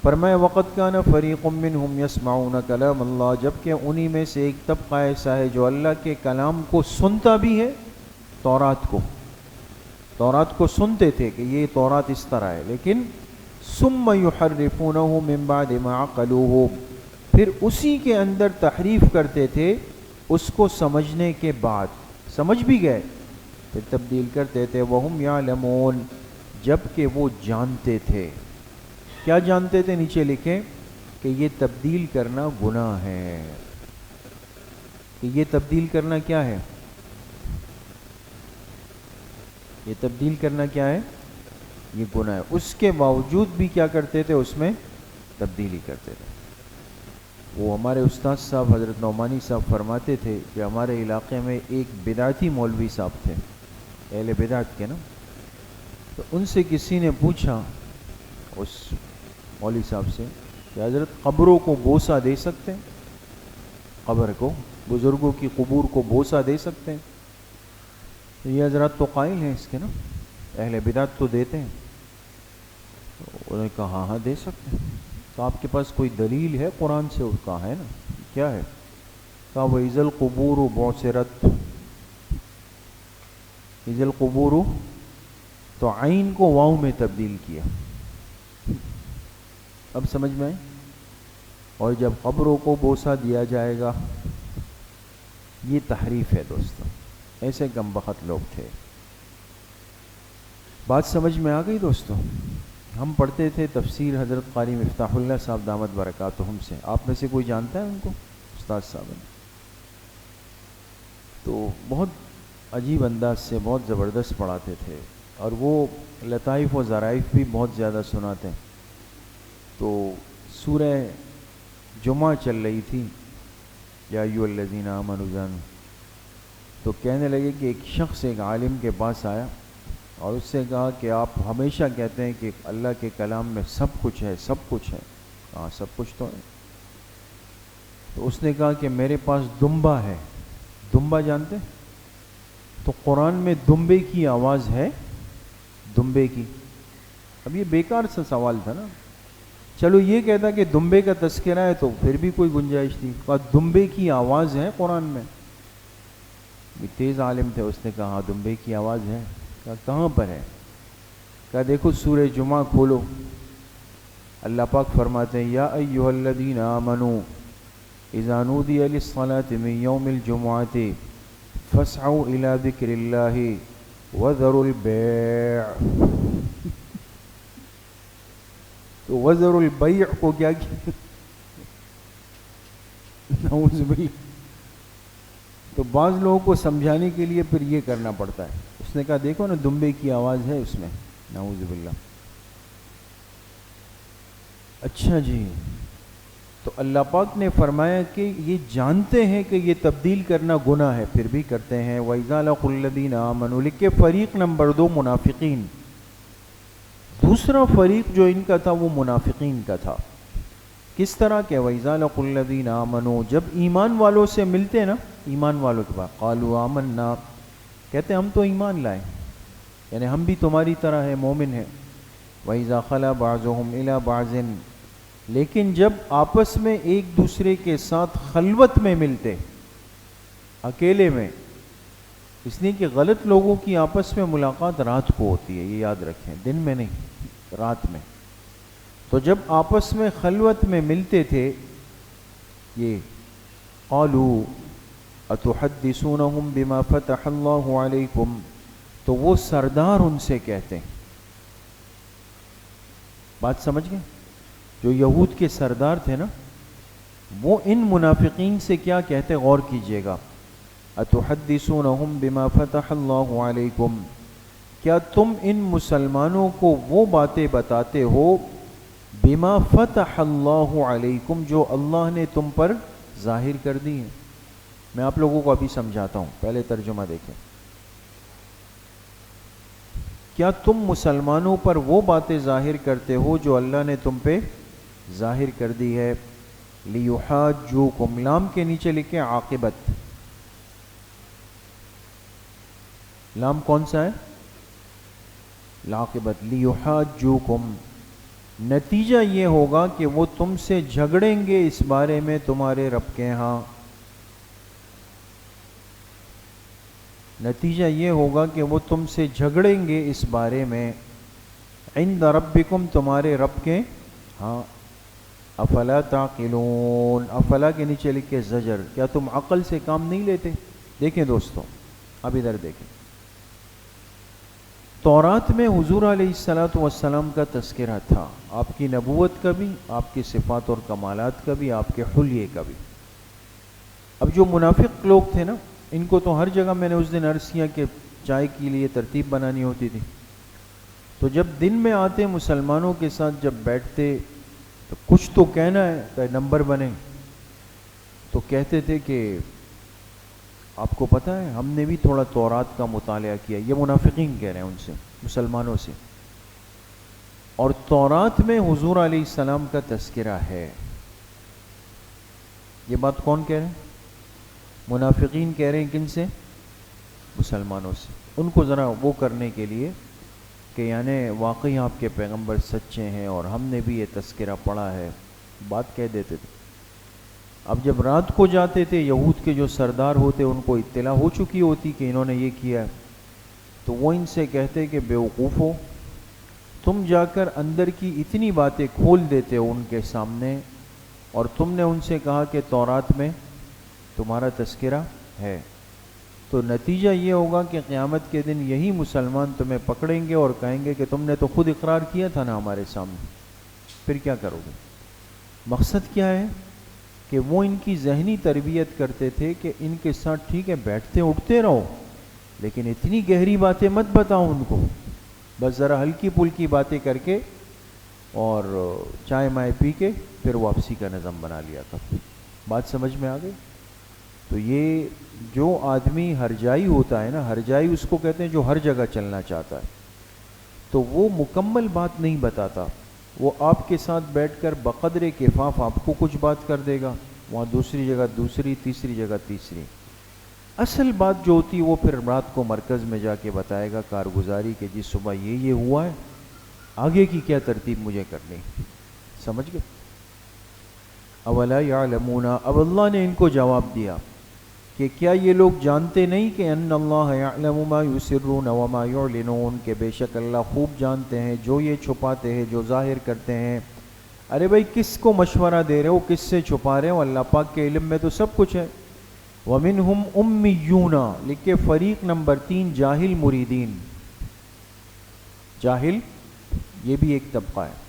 فرمایا وقت کان فریق منہم یسمعون کلام اللہ، جبکہ انہی میں سے ایک طبقہ ایسا ہے جو اللہ کے کلام کو سنتا بھی ہے. تورات کو سنتے تھے کہ یہ تورات اس طرح ہے، لیکن ثم یحرفونہ من بعد ما عقلوہ، پھر اسی کے اندر تحریف کرتے تھے اس کو سمجھنے کے بعد. سمجھ بھی گئے پھر تبدیل کرتے تھے. وہم یعلمون، جبکہ وہ جانتے تھے. کیا جانتے تھے؟ نیچے لکھیں کہ یہ تبدیل کرنا گناہ ہے. کہ یہ تبدیل کرنا کیا ہے؟ یہ تبدیل کرنا کیا ہے؟ یہ گناہ ہے. اس کے باوجود بھی کیا کرتے تھے؟ اس میں تبدیلی کرتے تھے. وہ ہمارے استاد صاحب حضرت نعمانی صاحب فرماتے تھے کہ ہمارے علاقے میں ایک بدعتی مولوی صاحب تھے، اہل بدعت کے نا. تو ان سے کسی نے پوچھا اس مولوی صاحب سے کہ حضرت قبروں کو بوسہ دے سکتے ہیں؟ قبر کو، بزرگوں کی قبور کو بوسہ دے سکتے ہیں؟ تو یہ حضرات تو قائل ہیں اس کے نا، اہل بدعت تو دیتے ہیں. تو انہوں نے کہا ہاں دے سکتے ہیں. تو آپ کے پاس کوئی دلیل ہے قرآن سے؟ اس کا ہے نا. کیا ہے؟ کہا وَإِذَا الْقُبُورُ بُعْثِرَتْ، اِذَا الْقُبُورُ، تو عین کو واو میں تبدیل کیا. اب سمجھ میں آئے؟ اور جب قبروں کو بوسہ دیا جائے گا، یہ تحریف ہے دوستو. ایسے کم بخت لوگ تھے. بات سمجھ میں آ گئی دوستو؟ ہم پڑھتے تھے تفسیر حضرت قاری مفتاح اللہ صاحب دامت برکاتہم سے. آپ میں سے کوئی جانتا ہے ان کو؟ استاد صاحب. تو بہت عجیب انداز سے بہت زبردست پڑھاتے تھے، اور وہ لطائف و ظرائف بھی بہت زیادہ سناتے ہیں. تو سورہ جمعہ چل رہی تھی، یا ایھا الذین آمنوا، تو کہنے لگے کہ ایک شخص ایک عالم کے پاس آیا اور اس سے کہا کہ آپ ہمیشہ کہتے ہیں کہ اللہ کے کلام میں سب کچھ ہے، سب کچھ ہے. ہاں سب کچھ تو ہے. تو اس نے کہا کہ میرے پاس دمبا ہے. دمبا جانتے؟ تو قرآن میں دمبے کی آواز ہے؟ دمبے کی؟ اب یہ بیکار سا سوال تھا نا. چلو یہ کہتا کہ دمبے کا تذکرہ ہے تو پھر بھی کوئی گنجائش تھی. کہا دمبے کی آواز ہے قرآن میں؟ یہ تیز عالم تھے. اس نے کہا ہاں دمبے کی آواز ہے. کہا کہاں پر ہے؟ کہا دیکھو سورہ جمعہ کھولو، اللہ پاک فرماتے ہیں یا ایھا الذین آمنوا اذا نودی للصلاۃ من یوم الجمعۃ فاسعوا الی ذکر اللہ وذروا البیع. تو وذروا البیع کو کیا کیا؟ نعوذ باللہ. تو بعض لوگوں کو سمجھانے کے لیے پھر یہ کرنا پڑتا ہے. اس نے کہا دیکھو نا دمبے کی آواز ہے اس میں. نعوذ باللہ. اچھا جی، تو اللہ پاک نے فرمایا کہ یہ جانتے ہیں کہ یہ تبدیل کرنا گناہ ہے پھر بھی کرتے ہیں. وَإِذَا لَقُوا الَّذِينَ آمَنُوا، لکھ کے فریق نمبر 2 منافقین. دوسرا فریق جو ان کا تھا وہ منافقین کا تھا. کس طرح کہ وَإِذَا لَقُوا الَّذِينَ آمَنُوا، جب ایمان والوں سے ملتے نا، ایمان والوں کے بعد قالوا آمنا، کہتے ہم تو ایمان لائے، یعنی ہم بھی تمہاری طرح ہے، مومن ہیں. وَإِذَا خَلَا بَعْضُهُمْ إِلَى بَعْضٍ، لیکن جب آپس میں ایک دوسرے کے ساتھ خلوت میں ملتے، اکیلے میں، اس لیے کہ غلط لوگوں کی آپس میں ملاقات رات کو ہوتی ہے، یہ یاد رکھیں، دن میں نہیں، رات میں. تو جب آپس میں خلوت میں ملتے تھے یہ قالوا اتحدثونہم بما فتح اللہ علیکم، تو وہ سردار ان سے کہتے ہیں، بات سمجھ گئے؟ جو یہود کے سردار تھے نا، وہ ان منافقین سے کیا کہتے، غور کیجئے گا، اتحدثونہم بما فتح اللہ علیکم، کیا تم ان مسلمانوں کو وہ باتیں بتاتے ہو بما فتح اللہ علیکم، جو اللہ نے تم پر ظاہر کر دی ہیں؟ میں آپ لوگوں کو ابھی سمجھاتا ہوں، پہلے ترجمہ دیکھیں۔ کیا تم مسلمانوں پر وہ باتیں ظاہر کرتے ہو جو اللہ نے تم پہ ظاہر کر دی ہے؟ لیحاجوکم، لام کے نیچے لکھیں عاقبت، لام کون سا ہے؟ العاقبت، لیحاجوکم، نتیجہ یہ ہوگا کہ وہ تم سے جھگڑیں گے اس بارے میں تمہارے رب کے ہاں، نتیجہ یہ ہوگا کہ وہ تم سے جھگڑیں گے اس بارے میں، عند ربکم، تمہارے رب کے ہاں۔ افلا تعقلون، افلا کے نیچے لکھے زجر، کیا تم عقل سے کام نہیں لیتے؟ دیکھیں دوستو، اب ادھر دیکھیں، تورات میں حضور علیہ السلام کا تذکرہ تھا، آپ کی نبوت کا بھی، آپ کی صفات اور کمالات کا بھی، آپ کے حلیے کا بھی۔ اب جو منافق لوگ تھے نا، ان کو تو ہر جگہ میں نے اس دن عرض کیا کہ چائے کے لیے ترتیب بنانی ہوتی تھی، تو جب دن میں آتے مسلمانوں کے ساتھ جب بیٹھتے تو کچھ تو کہنا ہے کہ نمبر بنے، تو کہتے تھے کہ آپ کو پتہ ہے ہم نے بھی تھوڑا تورات کا مطالعہ کیا، یہ منافقین کہہ رہے ہیں ان سے، مسلمانوں سے، اور تورات میں حضور علیہ السلام کا تذکرہ ہے۔ یہ بات کون کہہ رہے ہیں؟ منافقین کہہ رہے ہیں، کن سے؟ مسلمانوں سے۔ ان کو ذرا وہ کرنے کے لیے کہ یعنی واقعی آپ کے پیغمبر سچے ہیں اور ہم نے بھی یہ تذکرہ پڑھا ہے، بات کہہ دیتے تھے۔ اب جب رات کو جاتے تھے، یہود کے جو سردار ہوتے ان کو اطلاع ہو چکی ہوتی کہ انہوں نے یہ کیا، تو وہ ان سے کہتے کہ بیوقوفو، تم جا کر اندر کی اتنی باتیں کھول دیتے ہو ان کے سامنے، اور تم نے ان سے کہا کہ تورات میں تمہارا تذکرہ ہے، تو نتیجہ یہ ہوگا کہ قیامت کے دن یہی مسلمان تمہیں پکڑیں گے اور کہیں گے کہ تم نے تو خود اقرار کیا تھا نا ہمارے سامنے، پھر کیا کرو گے؟ مقصد کیا ہے کہ وہ ان کی ذہنی تربیت کرتے تھے کہ ان کے ساتھ ٹھیک ہے بیٹھتے اٹھتے رہو، لیکن اتنی گہری باتیں مت بتاؤ ان کو، بس ذرا ہلکی پھلکی باتیں کر کے اور چائے مائے پی کے پھر واپسی کا نظم بنا لیا کر۔ بات سمجھ میں آ گئی؟ تو یہ جو آدمی ہرجائی ہوتا ہے نا، ہرجائی اس کو کہتے ہیں جو ہر جگہ چلنا چاہتا ہے، تو وہ مکمل بات نہیں بتاتا، وہ آپ کے ساتھ بیٹھ کر بقدر کفاف آپ کو کچھ بات کر دے گا، وہاں دوسری جگہ دوسری، تیسری جگہ تیسری، اصل بات جو ہوتی ہے وہ پھر رات کو مرکز میں جا کے بتائے گا کارگزاری کہ جی صبح یہ ہوا ہے، آگے کی کیا ترتیب مجھے کرنی، سمجھ گئے؟ اولا یعلمون، اب اللہ نے ان کو جواب دیا کہ کیا یہ لوگ جانتے نہیں کہ ان اللہ یعلم ما یسرون وما یعلنون، کہ بے شک اللہ خوب جانتے ہیں جو یہ چھپاتے ہیں جو ظاہر کرتے ہیں۔ ارے بھائی کس کو مشورہ دے رہے ہو، کس سے چھپا رہے ہو؟ اللہ پاک کے علم میں تو سب کچھ ہے۔ وَمِنْهُمْ أُمِّيُّونَ، لکھے فریق نمبر 3 جاہل مریدین، جاہل یہ بھی ایک طبقہ ہے،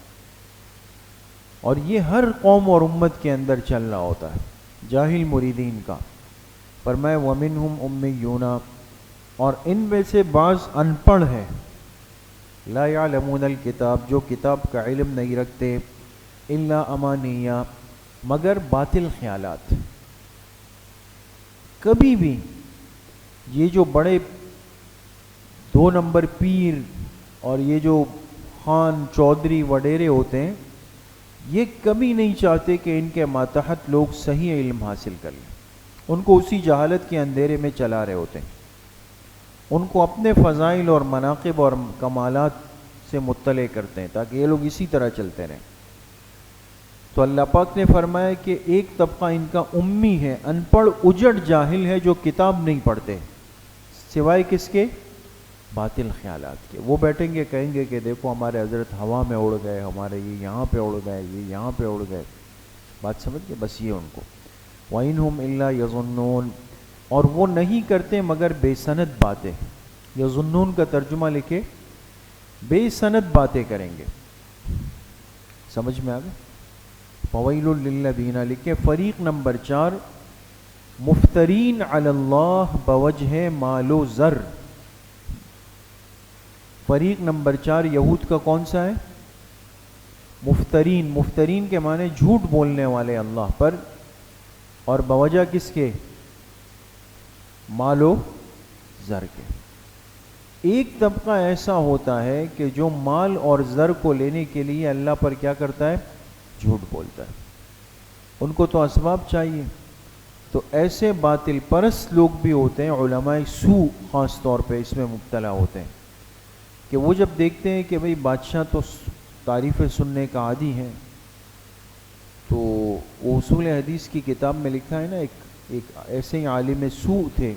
اور یہ ہر قوم اور امت کے اندر چل رہا ہوتا ہے، جاہل مریدین کا۔ فرمایا وَمِنْهُمْ أُمِّيُّونَ، اور ان میں سے بعض ان پڑھ ہیں، لا يعلمون الکتاب، جو کتاب کا علم نہیں رکھتے، الا امانیہ، مگر باطل خیالات۔ کبھی بھی یہ جو بڑے 2 نمبر پیر اور یہ جو خان چودھری وڈیرے ہوتے ہیں، یہ کبھی نہیں چاہتے کہ ان کے ماتحت لوگ صحیح علم حاصل کر لیں، ان کو اسی جہالت کے اندھیرے میں چلا رہے ہوتے ہیں، ان کو اپنے فضائل اور مناقب اور کمالات سے مطلع کرتے ہیں تاکہ یہ لوگ اسی طرح چلتے رہیں۔ تو اللہ پاک نے فرمایا کہ ایک طبقہ ان کا امی ہے، ان پڑھ اجڑ جاہل ہے، جو کتاب نہیں پڑھتے، سوائے کس کے؟ باطل خیالات کے. وہ بیٹھیں گے کہیں گے کہ دیکھو ہمارے حضرت ہوا میں اڑ گئے, ہمارے یہ یہاں پہ اڑ گئے, یہ یہاں پہ اڑ گئے. بات سمجھ گئے؟ بس یہ ان کو وَإِنْهُمْ إِلَّا يَظُنُّونَ, اور وہ نہیں کرتے مگر بے سند باتیں. یظنون کا ترجمہ لکھے بے سند باتیں کریں گے. سمجھ میں آ گئے؟ فَوَيْلٌ لِّلَّذِينَ لکھے فریق نمبر 4 مفترین علی اللہ بوجہ مال و زر. فریق نمبر 4 یہود کا کون سا ہے؟ مفترین. مفترین کے معنی جھوٹ بولنے والے اللہ پر, اور بوجہ کس کے؟ مال و زر کے. ایک طبقہ ایسا ہوتا ہے کہ جو مال اور زر کو لینے کے لیے اللہ پر کیا کرتا ہے؟ جھوٹ بولتا ہے. ان کو تو اسباب چاہیے. تو ایسے باطل پرست لوگ بھی ہوتے ہیں, علماء سوء خاص طور پہ اس میں مبتلا ہوتے ہیں, کہ وہ جب دیکھتے ہیں کہ بھئی بادشاہ تو تعریفیں سننے کا عادی ہیں, تو وہ اصول حدیث کی کتاب میں لکھا ہے نا, ایک ایسے ہی عالم سوء تھے,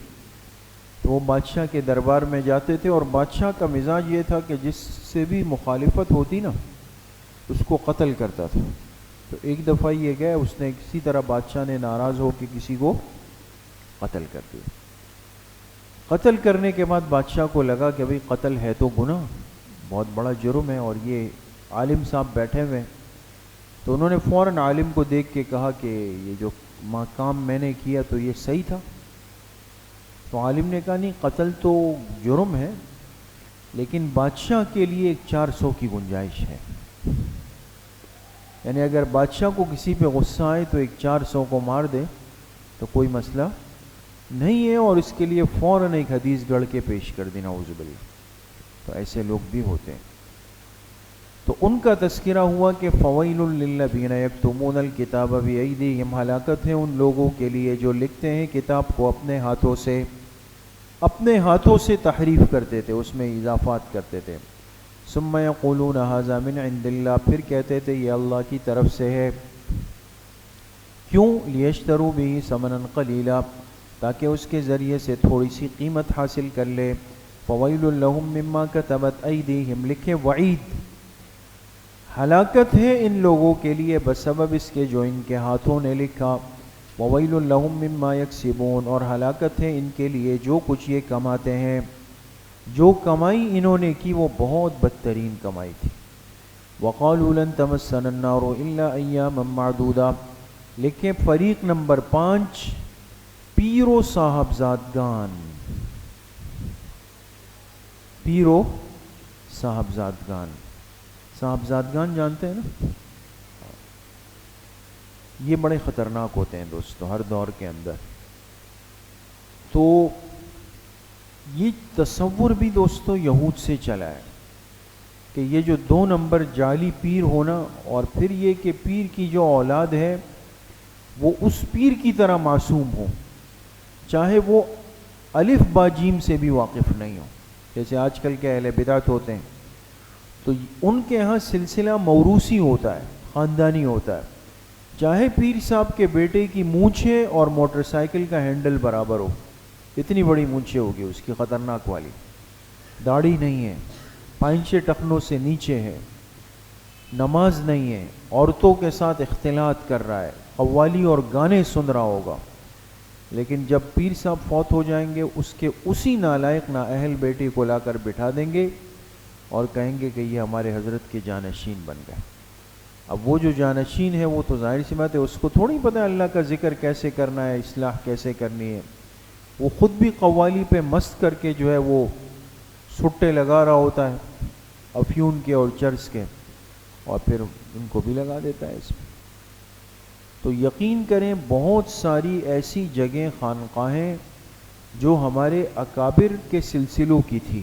تو وہ بادشاہ کے دربار میں جاتے تھے, اور بادشاہ کا مزاج یہ تھا کہ جس سے بھی مخالفت ہوتی نا اس کو قتل کرتا تھا. تو ایک دفعہ یہ گئے, اس نے کسی طرح بادشاہ نے ناراض ہو کے کسی کو قتل کر دیا. قتل کرنے کے بعد بادشاہ کو لگا کہ بھئی قتل ہے تو گناہ, بہت بڑا جرم ہے, اور یہ عالم صاحب بیٹھے ہوئے. تو انہوں نے فوراً عالم کو دیکھ کے کہا کہ یہ جو کام میں نے کیا تو یہ صحیح تھا. تو عالم نے کہا نہیں, قتل تو جرم ہے, لیکن بادشاہ کے لیے 400 کی گنجائش ہے. یعنی اگر بادشاہ کو کسی پہ غصہ آئے تو 400 کو مار دے تو کوئی مسئلہ نہیں ہے, اور اس کے لیے فوراً ایک حدیث گڑھ کے پیش کر دینا, اعوذ باللہ. تو ایسے لوگ بھی ہوتے ہیں. تو ان کا تذکرہ ہوا کہ فَوَيْلٌ لِّلَّذِينَ يَكْتُمُونَ الْكِتَابَ بِأَيْدِيهِمْ, ہلاکت ہے ان لوگوں کے لیے جو لکھتے ہیں کتاب کو اپنے ہاتھوں سے, اپنے ہاتھوں سے تحریف کرتے تھے, اس میں اضافات کرتے تھے. ثُمَّ يَقُولُونَ هَذَا مِنْ عِنْدِ اللَّهِ, پھر کہتے تھے یہ اللہ کی طرف سے ہے. کیوں؟ لِيَشْتَرُوا بِهِ ثَمَنًا قَلِيلًا, تاکہ اس کے ذریعے سے تھوڑی سی قیمت حاصل کر لے. فَوَيْلٌ لَّهُم مِّمَّا كَتَبَتْ أَيْدِيهِمْ, لکھے وعید, ہلاکت ہے ان لوگوں کے لیے بسبب اس کے جو ان کے ہاتھوں نے لکھا. وَوَيْلٌ لَّهُم مِّمَّا يَكْسِبُونَ, اور ہلاکت ہے ان کے لیے جو کچھ یہ کماتے ہیں. جو کمائی انہوں نے کی وہ بہت بدترین کمائی تھی. وَقَالُوا لَن تَمَسَّنَا النَّارُ إِلَّا أَيَّامًا مَّعْدُودًا, لکھیں فریق نمبر 5 پیر و صاحبزادگان. پیر و صاحبزادگان, صاحبزادگان جانتے ہیں نا, یہ بڑے خطرناک ہوتے ہیں دوستو ہر دور کے اندر. تو یہ تصور بھی دوستو یہود سے چلا ہے کہ یہ جو 2 نمبر جعلی پیر ہونا, اور پھر یہ کہ پیر کی جو اولاد ہے وہ اس پیر کی طرح معصوم ہو, چاہے وہ الف با جیم سے بھی واقف نہیں ہو. جیسے آج کل کے اہل بدعت ہوتے ہیں, تو ان کے ہاں سلسلہ موروثی ہوتا ہے, خاندانی ہوتا ہے. چاہے پیر صاحب کے بیٹے کی مونچھیں اور موٹر سائیکل کا ہینڈل برابر ہو, اتنی بڑی مونچھیں ہوگی اس کی خطرناک والی, داڑھی نہیں ہے, پائنچے ٹخنوں سے نیچے ہے, نماز نہیں ہے, عورتوں کے ساتھ اختلاط کر رہا ہے, قوالی اور گانے سن رہا ہوگا. لیکن جب پیر صاحب فوت ہو جائیں گے اس کے اسی نالائق نااہل بیٹے کو لا کر بٹھا دیں گے اور کہیں گے کہ یہ ہمارے حضرت کے جانشین بن گئے. اب وہ جو جانشین ہے وہ تو ظاہر سی بات ہے اس کو تھوڑی پتہ ہے اللہ کا ذکر کیسے کرنا ہے, اصلاح کیسے کرنی ہے. وہ خود بھی قوالی پہ مست کر کے جو ہے وہ سٹے لگا رہا ہوتا ہے افیون کے اور چرس کے, اور پھر ان کو بھی لگا دیتا ہے اس میں. تو یقین کریں بہت ساری ایسی جگہیں, خانقاہیں جو ہمارے اکابر کے سلسلوں کی تھی,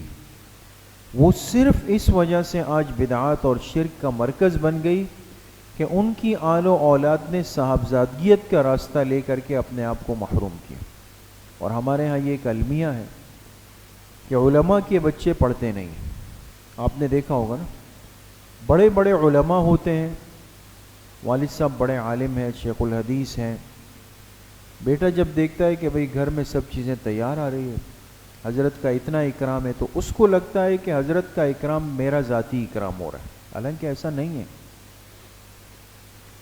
وہ صرف اس وجہ سے آج بدعات اور شرک کا مرکز بن گئی کہ ان کی آل و اولاد نے صاحبزادگیت کا راستہ لے کر کے اپنے آپ کو محروم کیا. اور ہمارے ہاں یہ ایک المیہ ہے کہ علماء کے بچے پڑھتے نہیں. آپ نے دیکھا ہوگا نا, بڑے بڑے علماء ہوتے ہیں, والد صاحب بڑے عالم ہیں, شیخ الحدیث ہیں, بیٹا جب دیکھتا ہے کہ بھئی گھر میں سب چیزیں تیار آ رہی ہے حضرت کا اتنا اکرام ہے، تو اس کو لگتا ہے کہ حضرت کا اکرام میرا ذاتی اکرام ہو رہا ہے، حالانکہ ایسا نہیں ہے.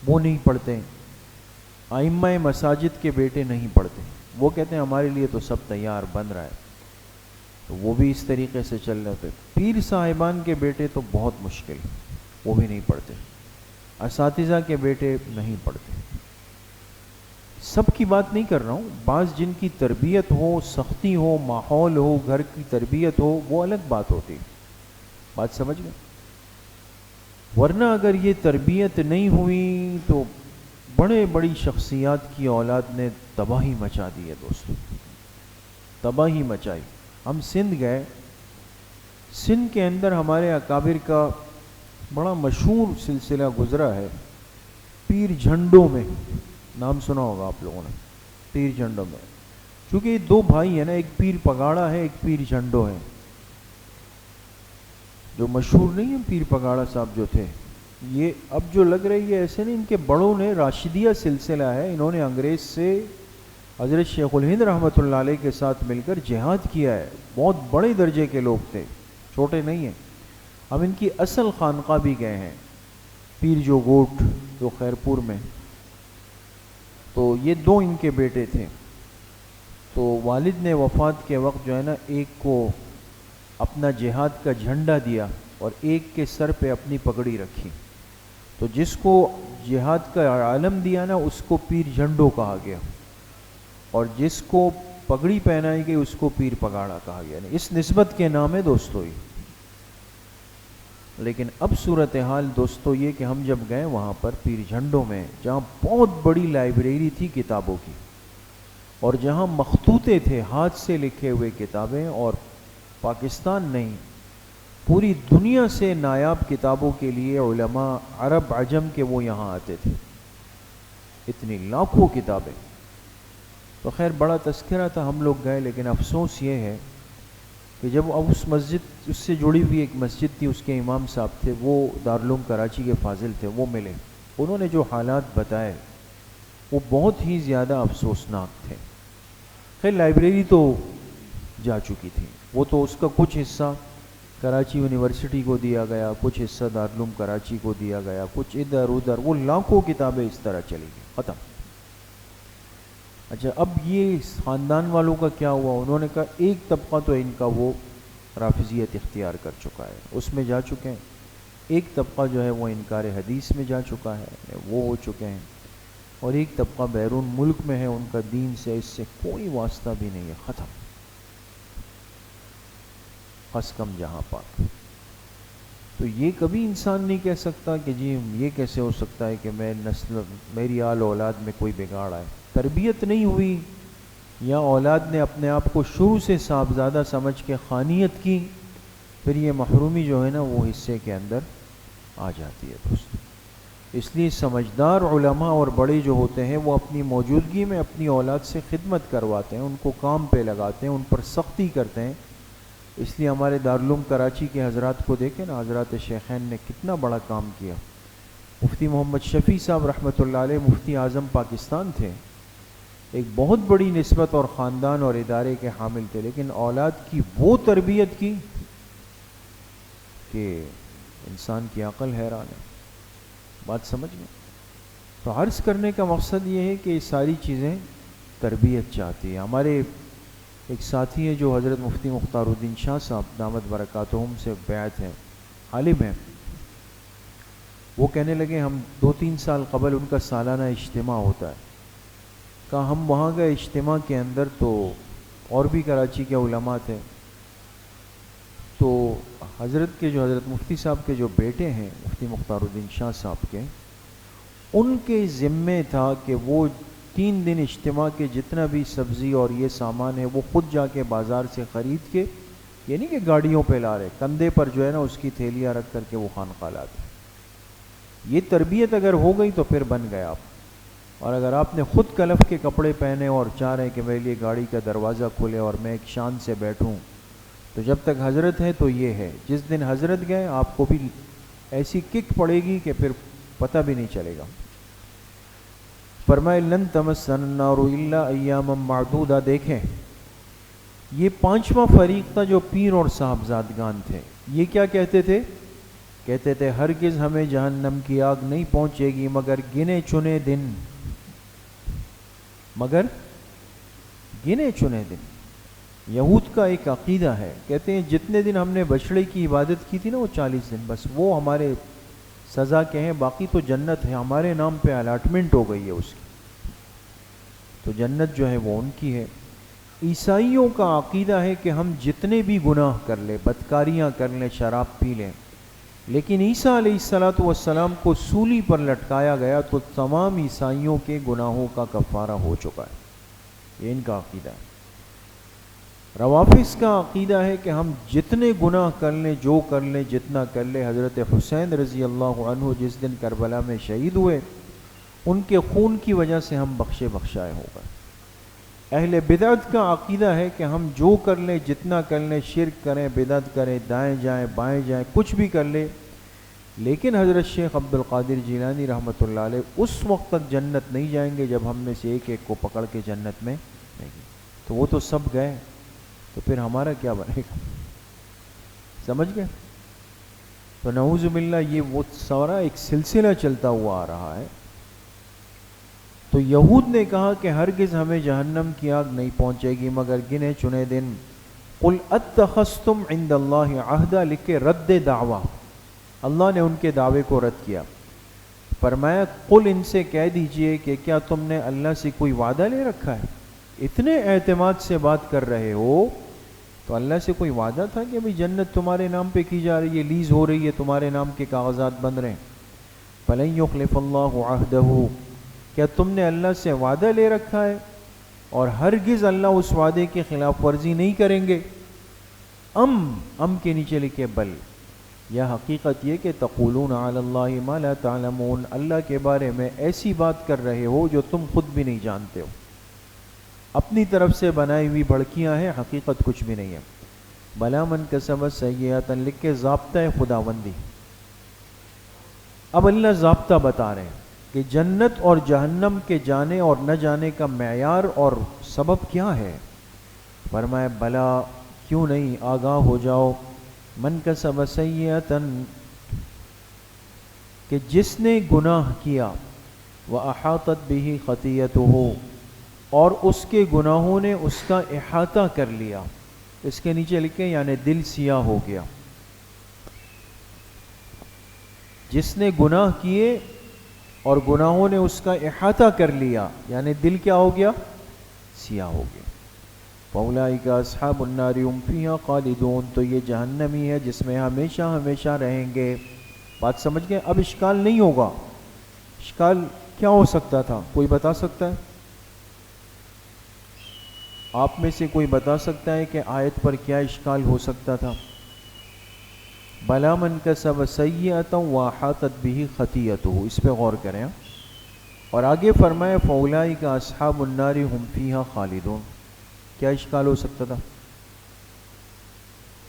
وہ نہیں پڑھتے، ائمہ مساجد کے بیٹے نہیں پڑھتے، وہ کہتے ہیں ہمارے لیے تو سب تیار بن رہا ہے، تو وہ بھی اس طریقے سے چل رہے تھے. پیر صاحبان کے بیٹے تو بہت مشکل، وہ بھی نہیں پڑھتے، اساتذہ کے بیٹے نہیں پڑھتے. سب کی بات نہیں کر رہا ہوں، بعض جن کی تربیت ہو، سختی ہو، ماحول ہو، گھر کی تربیت ہو، وہ الگ بات ہوتی، بات سمجھ گئے. ورنہ اگر یہ تربیت نہیں ہوئی تو بڑے بڑی شخصیات کی اولاد نے تباہی مچا دی ہے دوستو، تباہی مچائی. ہم سندھ گئے، سندھ کے اندر ہمارے اکابر کا بڑا مشہور سلسلہ گزرا ہے پیر جھنڈوں میں، نام سنا ہوگا آپ لوگوں نے، پیر جھنڈوں میں. چونکہ یہ دو بھائی ہیں نا، ایک پیر پگاڑا ہے، ایک پیر جھنڈو ہے. جو مشہور نہیں ہے پیر پگاڑا صاحب جو تھے، یہ اب جو لگ رہی ہے ایسے نہیں، ان کے بڑوں نے راشدیہ سلسلہ ہے، انہوں نے انگریز سے حضرت شیخ الہند رحمۃ اللہ علیہ کے ساتھ مل کر جہاد کیا ہے. بہت بڑے درجے کے لوگ تھے، چھوٹے نہیں ہیں. ہم ان کی اصل خانقاہ بھی گئے ہیں، پیر جو گوٹ جو خیرپور میں. تو یہ دو ان کے بیٹے تھے. تو والد نے وفات کے وقت جو ہے نا، ایک کو اپنا جہاد کا جھنڈا دیا اور ایک کے سر پہ اپنی پگڑی رکھی. تو جس کو جہاد کا عالم دیا نا، اس کو پیر جھنڈو کہا گیا، اور جس کو پگڑی پہنائی گئی اس کو پیر پگاڑا کہا گیا. اس نسبت کے نام ہے دوستو. لیکن اب صورتحال دوستو یہ کہ ہم جب گئے وہاں پر پیر جھنڈوں میں، جہاں بہت بڑی لائبریری تھی کتابوں کی، اور جہاں مخطوطے تھے، ہاتھ سے لکھے ہوئے کتابیں، اور پاکستان نہیں پوری دنیا سے نایاب کتابوں کے لیے علماء عرب عجم کے وہ یہاں آتے تھے، اتنی لاکھوں کتابیں. تو خیر بڑا تذکرہ تھا، ہم لوگ گئے. لیکن افسوس یہ ہے کہ جب اب اس مسجد، اس سے جڑی ہوئی ایک مسجد تھی، اس کے امام صاحب تھے، وہ دارالعلوم کراچی کے فاضل تھے، وہ ملے. انہوں نے جو حالات بتائے وہ بہت ہی زیادہ افسوسناک تھے. خیر لائبریری تو جا چکی تھی، وہ تو اس کا کچھ حصہ کراچی یونیورسٹی کو دیا گیا، کچھ حصہ دارالعلوم کراچی کو دیا گیا، کچھ ادھر ادھر، وہ لاکھوں کتابیں اس طرح چلی گئی، ختم. اچھا اب یہ خاندان والوں کا کیا ہوا؟ انہوں نے کہا ایک طبقہ تو ان کا وہ رافضیت اختیار کر چکا ہے، اس میں جا چکے ہیں. ایک طبقہ جو ہے وہ انکار حدیث میں جا چکا ہے، وہ ہو چکے ہیں. اور ایک طبقہ بیرون ملک میں ہے، ان کا دین سے اس سے کوئی واسطہ بھی نہیں ہے، ختم. خس کم جہاں پاک. تو یہ کبھی انسان نہیں کہہ سکتا کہ جی یہ کیسے ہو سکتا ہے کہ میں نسل، میری آل اولاد میں کوئی بگاڑ آئے. تربیت نہیں ہوئی، یا اولاد نے اپنے آپ کو شروع سے صاحبزادہ سمجھ کے خانیت کی، پھر یہ محرومی جو ہے نا وہ حصے کے اندر آ جاتی ہے دوست. اس لیے سمجھدار علماء اور بڑے جو ہوتے ہیں وہ اپنی موجودگی میں اپنی اولاد سے خدمت کرواتے ہیں، ان کو کام پہ لگاتے ہیں، ان پر سختی کرتے ہیں. اس لیے ہمارے دارالعلوم کراچی کے حضرات کو دیکھیں نا، حضرات شیخین نے کتنا بڑا کام کیا. مفتی محمد شفیع صاحب رحمۃ اللہ علیہ مفتی اعظم پاکستان تھے، ایک بہت بڑی نسبت اور خاندان اور ادارے کے حامل تھے، لیکن اولاد کی وہ تربیت کی کہ انسان کی عقل حیران ہے. بات سمجھ میں؟ تو عرض کرنے کا مقصد یہ ہے کہ یہ ساری چیزیں تربیت چاہتی ہے. ہمارے ایک ساتھی ہے جو حضرت مفتی مختار الدین شاہ صاحب دامت برکاتہم سے بیعت ہیں، عالم ہیں. وہ کہنے لگے ہم 2-3 سال قبل ان کا سالانہ اجتماع ہوتا ہے، کہا ہم وہاں گئے اجتماع کے اندر تو اور بھی کراچی کے علماء تھے. تو حضرت کے جو حضرت مفتی صاحب کے جو بیٹے ہیں مفتی مختار الدین شاہ صاحب کے، ان کے ذمے تھا کہ وہ 3 دن اجتماع کے جتنا بھی سبزی اور یہ سامان ہے وہ خود جا کے بازار سے خرید کے، یہ نہیں کہ گاڑیوں پہ لا رہے، کندھے پر جو ہے نا اس کی تھیلیاں رکھ کر کے وہ خانقاہ لاتے. یہ تربیت اگر ہو گئی تو پھر بن گیا آپ. اور اگر آپ نے خود کلف کے کپڑے پہنے اور چاہ رہے ہیں کہ میرے لیے گاڑی کا دروازہ کھلے اور میں ایک شان سے بیٹھوں، تو جب تک حضرت ہے تو یہ ہے. جس دن حضرت گئے آپ کو بھی ایسی کک پڑے گی کہ پھر پتہ بھی نہیں چلے گا. فرمائے لن تمسنا النار الا ایاما معدودہ. دیکھیں یہ پانچواں فریق تھا جو پیر اور صاحبزادگان تھے. یہ کیا کہتے تھے؟ کہتے تھے ہرگز ہمیں جہنم کی آگ نہیں پہنچے گی مگر گنے چنے دن، مگر گنے چنے دن. یہود کا ایک عقیدہ ہے، کہتے ہیں جتنے دن ہم نے بچڑے کی عبادت کی تھی نا وہ 40 دن، بس وہ ہمارے سزا کے ہیں، باقی تو جنت ہے، ہمارے نام پہ الاٹمنٹ ہو گئی ہے اس کی، تو جنت جو ہے وہ ان کی ہے. عیسائیوں کا عقیدہ ہے کہ ہم جتنے بھی گناہ کر لیں، بدکاریاں کر لیں، شراب پی لیں، لیکن عیسیٰ علیہ الصلوۃ والسلام کو سولی پر لٹکایا گیا تو تمام عیسائیوں کے گناہوں کا کفارہ ہو چکا ہے. یہ ان کا عقیدہ ہے. روافض کا عقیدہ ہے کہ ہم جتنے گناہ کر لیں، جو کر لیں، جتنا کر لیں، حضرت حسین رضی اللہ عنہ جس دن کربلا میں شہید ہوئے ان کے خون کی وجہ سے ہم بخشے بخشائے ہو گئے. اہل بدعت کا عقیدہ ہے کہ ہم جو کر لیں، جتنا کر لیں، شرک کریں، بدعت کریں، دائیں جائیں بائیں جائیں، کچھ بھی کر لیں، لیکن حضرت شیخ عبد القادر جیلانی رحمۃ اللہ علیہ اس وقت تک جنت نہیں جائیں گے جب ہم میں سے ایک ایک کو پکڑ کے جنت میں نہیں. تو وہ تو سب گئے، تو پھر ہمارا کیا بنے گا؟ سمجھ گئے؟ تو نعوذ باللہ یہ وہ سارا ایک سلسلہ چلتا ہوا آ رہا ہے. تو یہود نے کہا کہ ہرگز ہمیں جہنم کی آگ نہیں پہنچے گی مگر گنے چنے دن. قل اتخذتم عند اللہ عہدا، لکھ کے رد دعویٰ، اللہ نے ان کے دعوے کو رد کیا. فرمایا قل ان سے کہہ دیجئے کہ کیا تم نے اللہ سے کوئی وعدہ لے رکھا ہے؟ اتنے اعتماد سے بات کر رہے ہو تو اللہ سے کوئی وعدہ تھا کہ بھئی جنت تمہارے نام پہ کی جا رہی ہے، لیز ہو رہی ہے، تمہارے نام کے کاغذات بن رہے ہیں. فَلَن يُخْلِفَ اللَّهُ عَهْدَهُ، کیا تم نے اللہ سے وعدہ لے رکھا ہے اور ہرگز اللہ اس وعدے کی خلاف ورزی نہیں کریں گے؟ ام کے نیچے لکھے بل، یا حقیقت یہ کہ تقولون علی اللہ ما لا تعلمون، اللہ کے بارے میں ایسی بات کر رہے ہو جو تم خود بھی نہیں جانتے ہو. اپنی طرف سے بنائی ہوئی بھڑکیاں ہیں، حقیقت کچھ بھی نہیں ہے. بلا من کسب سیئۃ، لکھ کے ضابطہ خداوندی. اب اللہ ضابطہ بتا رہے ہیں کہ جنت اور جہنم کے جانے اور نہ جانے کا معیار اور سبب کیا ہے. فرمایا بلا، کیوں نہیں، آگاہ ہو جاؤ. من کسب سیئۃ، کہ جس نے گناہ کیا، وَأَحَاطَتْ بِهِ خَطِيئَتُهُ، اور اس کے گناہوں نے اس کا احاطہ کر لیا. اس کے نیچے لکھیں یعنی دل سیاہ ہو گیا. جس نے گناہ کیے اور گناہوں نے اس کا احاطہ کر لیا یعنی دل کیا ہو گیا؟ سیاہ ہو گیا. فَأُولَٰئِكَ أَصْحَابُ النَّارِ هُمْ فِيهَا خَالِدُونَ، تو یہ جہنمی ہے جس میں ہمیشہ ہمیشہ رہیں گے. بات سمجھ گئے؟ اب اشکال نہیں ہوگا. اشکال کیا ہو سکتا تھا؟ کوئی بتا سکتا ہے؟ آپ میں سے کوئی بتا سکتا ہے کہ آیت پر کیا اشکال ہو سکتا تھا؟ بلا من کسب سیئۃ وَأَحَاطَتْ بِهِ خَطِیئَتُهُ، اس پہ غور کریں. اور آگے فرمائے فَأُولَٰئِکَ أَصْحَابُ النَّارِ هُمْ فِيهَا خَالِدُونَ. کیا اشکال ہو سکتا تھا؟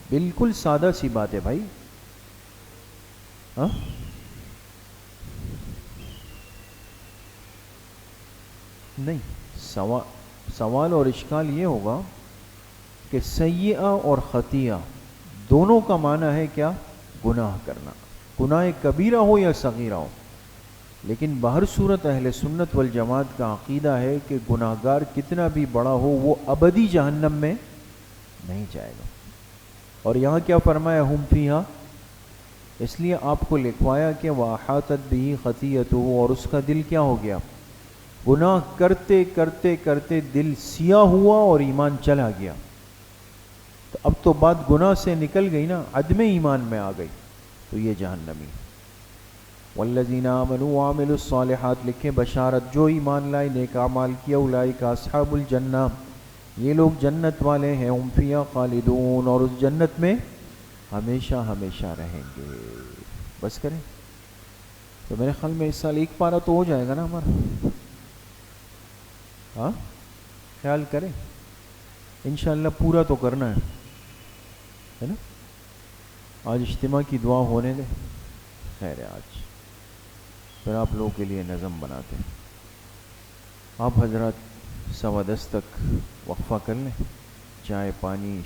بالکل سادہ سی بات ہے بھائی. ہاں نہیں، سوال اور اشکال یہ ہوگا کہ سیئہ اور خطیہ دونوں کا معنی ہے کیا؟ گناہ کرنا، گناہ کبیرہ ہو یا صغیرہ ہو. لیکن بہر صورت اہل سنت والجماعت کا عقیدہ ہے کہ گناہگار کتنا بھی بڑا ہو وہ ابدی جہنم میں نہیں جائے گا. اور یہاں کیا فرمایا؟ ہم فیہا، اس لیے آپ کو لکھوایا کہ وَأَحَاطَتْ بِهِ خَطِیئَتُهُ، اور اس کا دل کیا ہو گیا؟ گناہ کرتے کرتے کرتے دل سیاہ ہوا اور ایمان چلا گیا. تو اب تو بات گناہ سے نکل گئی نا، عدم ایمان میں آ گئی، تو یہ جہنمی. والذین آمنوا وعملوا الصالحات، لکھیں بشارت جو ایمان لائے نیک اعمال کیا، اولئک اصحاب الجنہ، یہ لوگ جنت والے ہیں، ہم فیہا خالدون، اور اس جنت میں ہمیشہ ہمیشہ رہیں گے. بس کریں. تو میرے خیال میں اس سال ایک پارہ تو ہو جائے گا نا ہمارا. ہاں خیال کریں، انشاءاللہ پورا تو کرنا ہے نا. آج اجتماع کی دعا ہونے دے. خیر ہے، آج پھر آپ لوگوں کے لیے نظم بناتے ہیں. آپ حضرات 10:15 تک وقفہ کر لیں. چائے پانی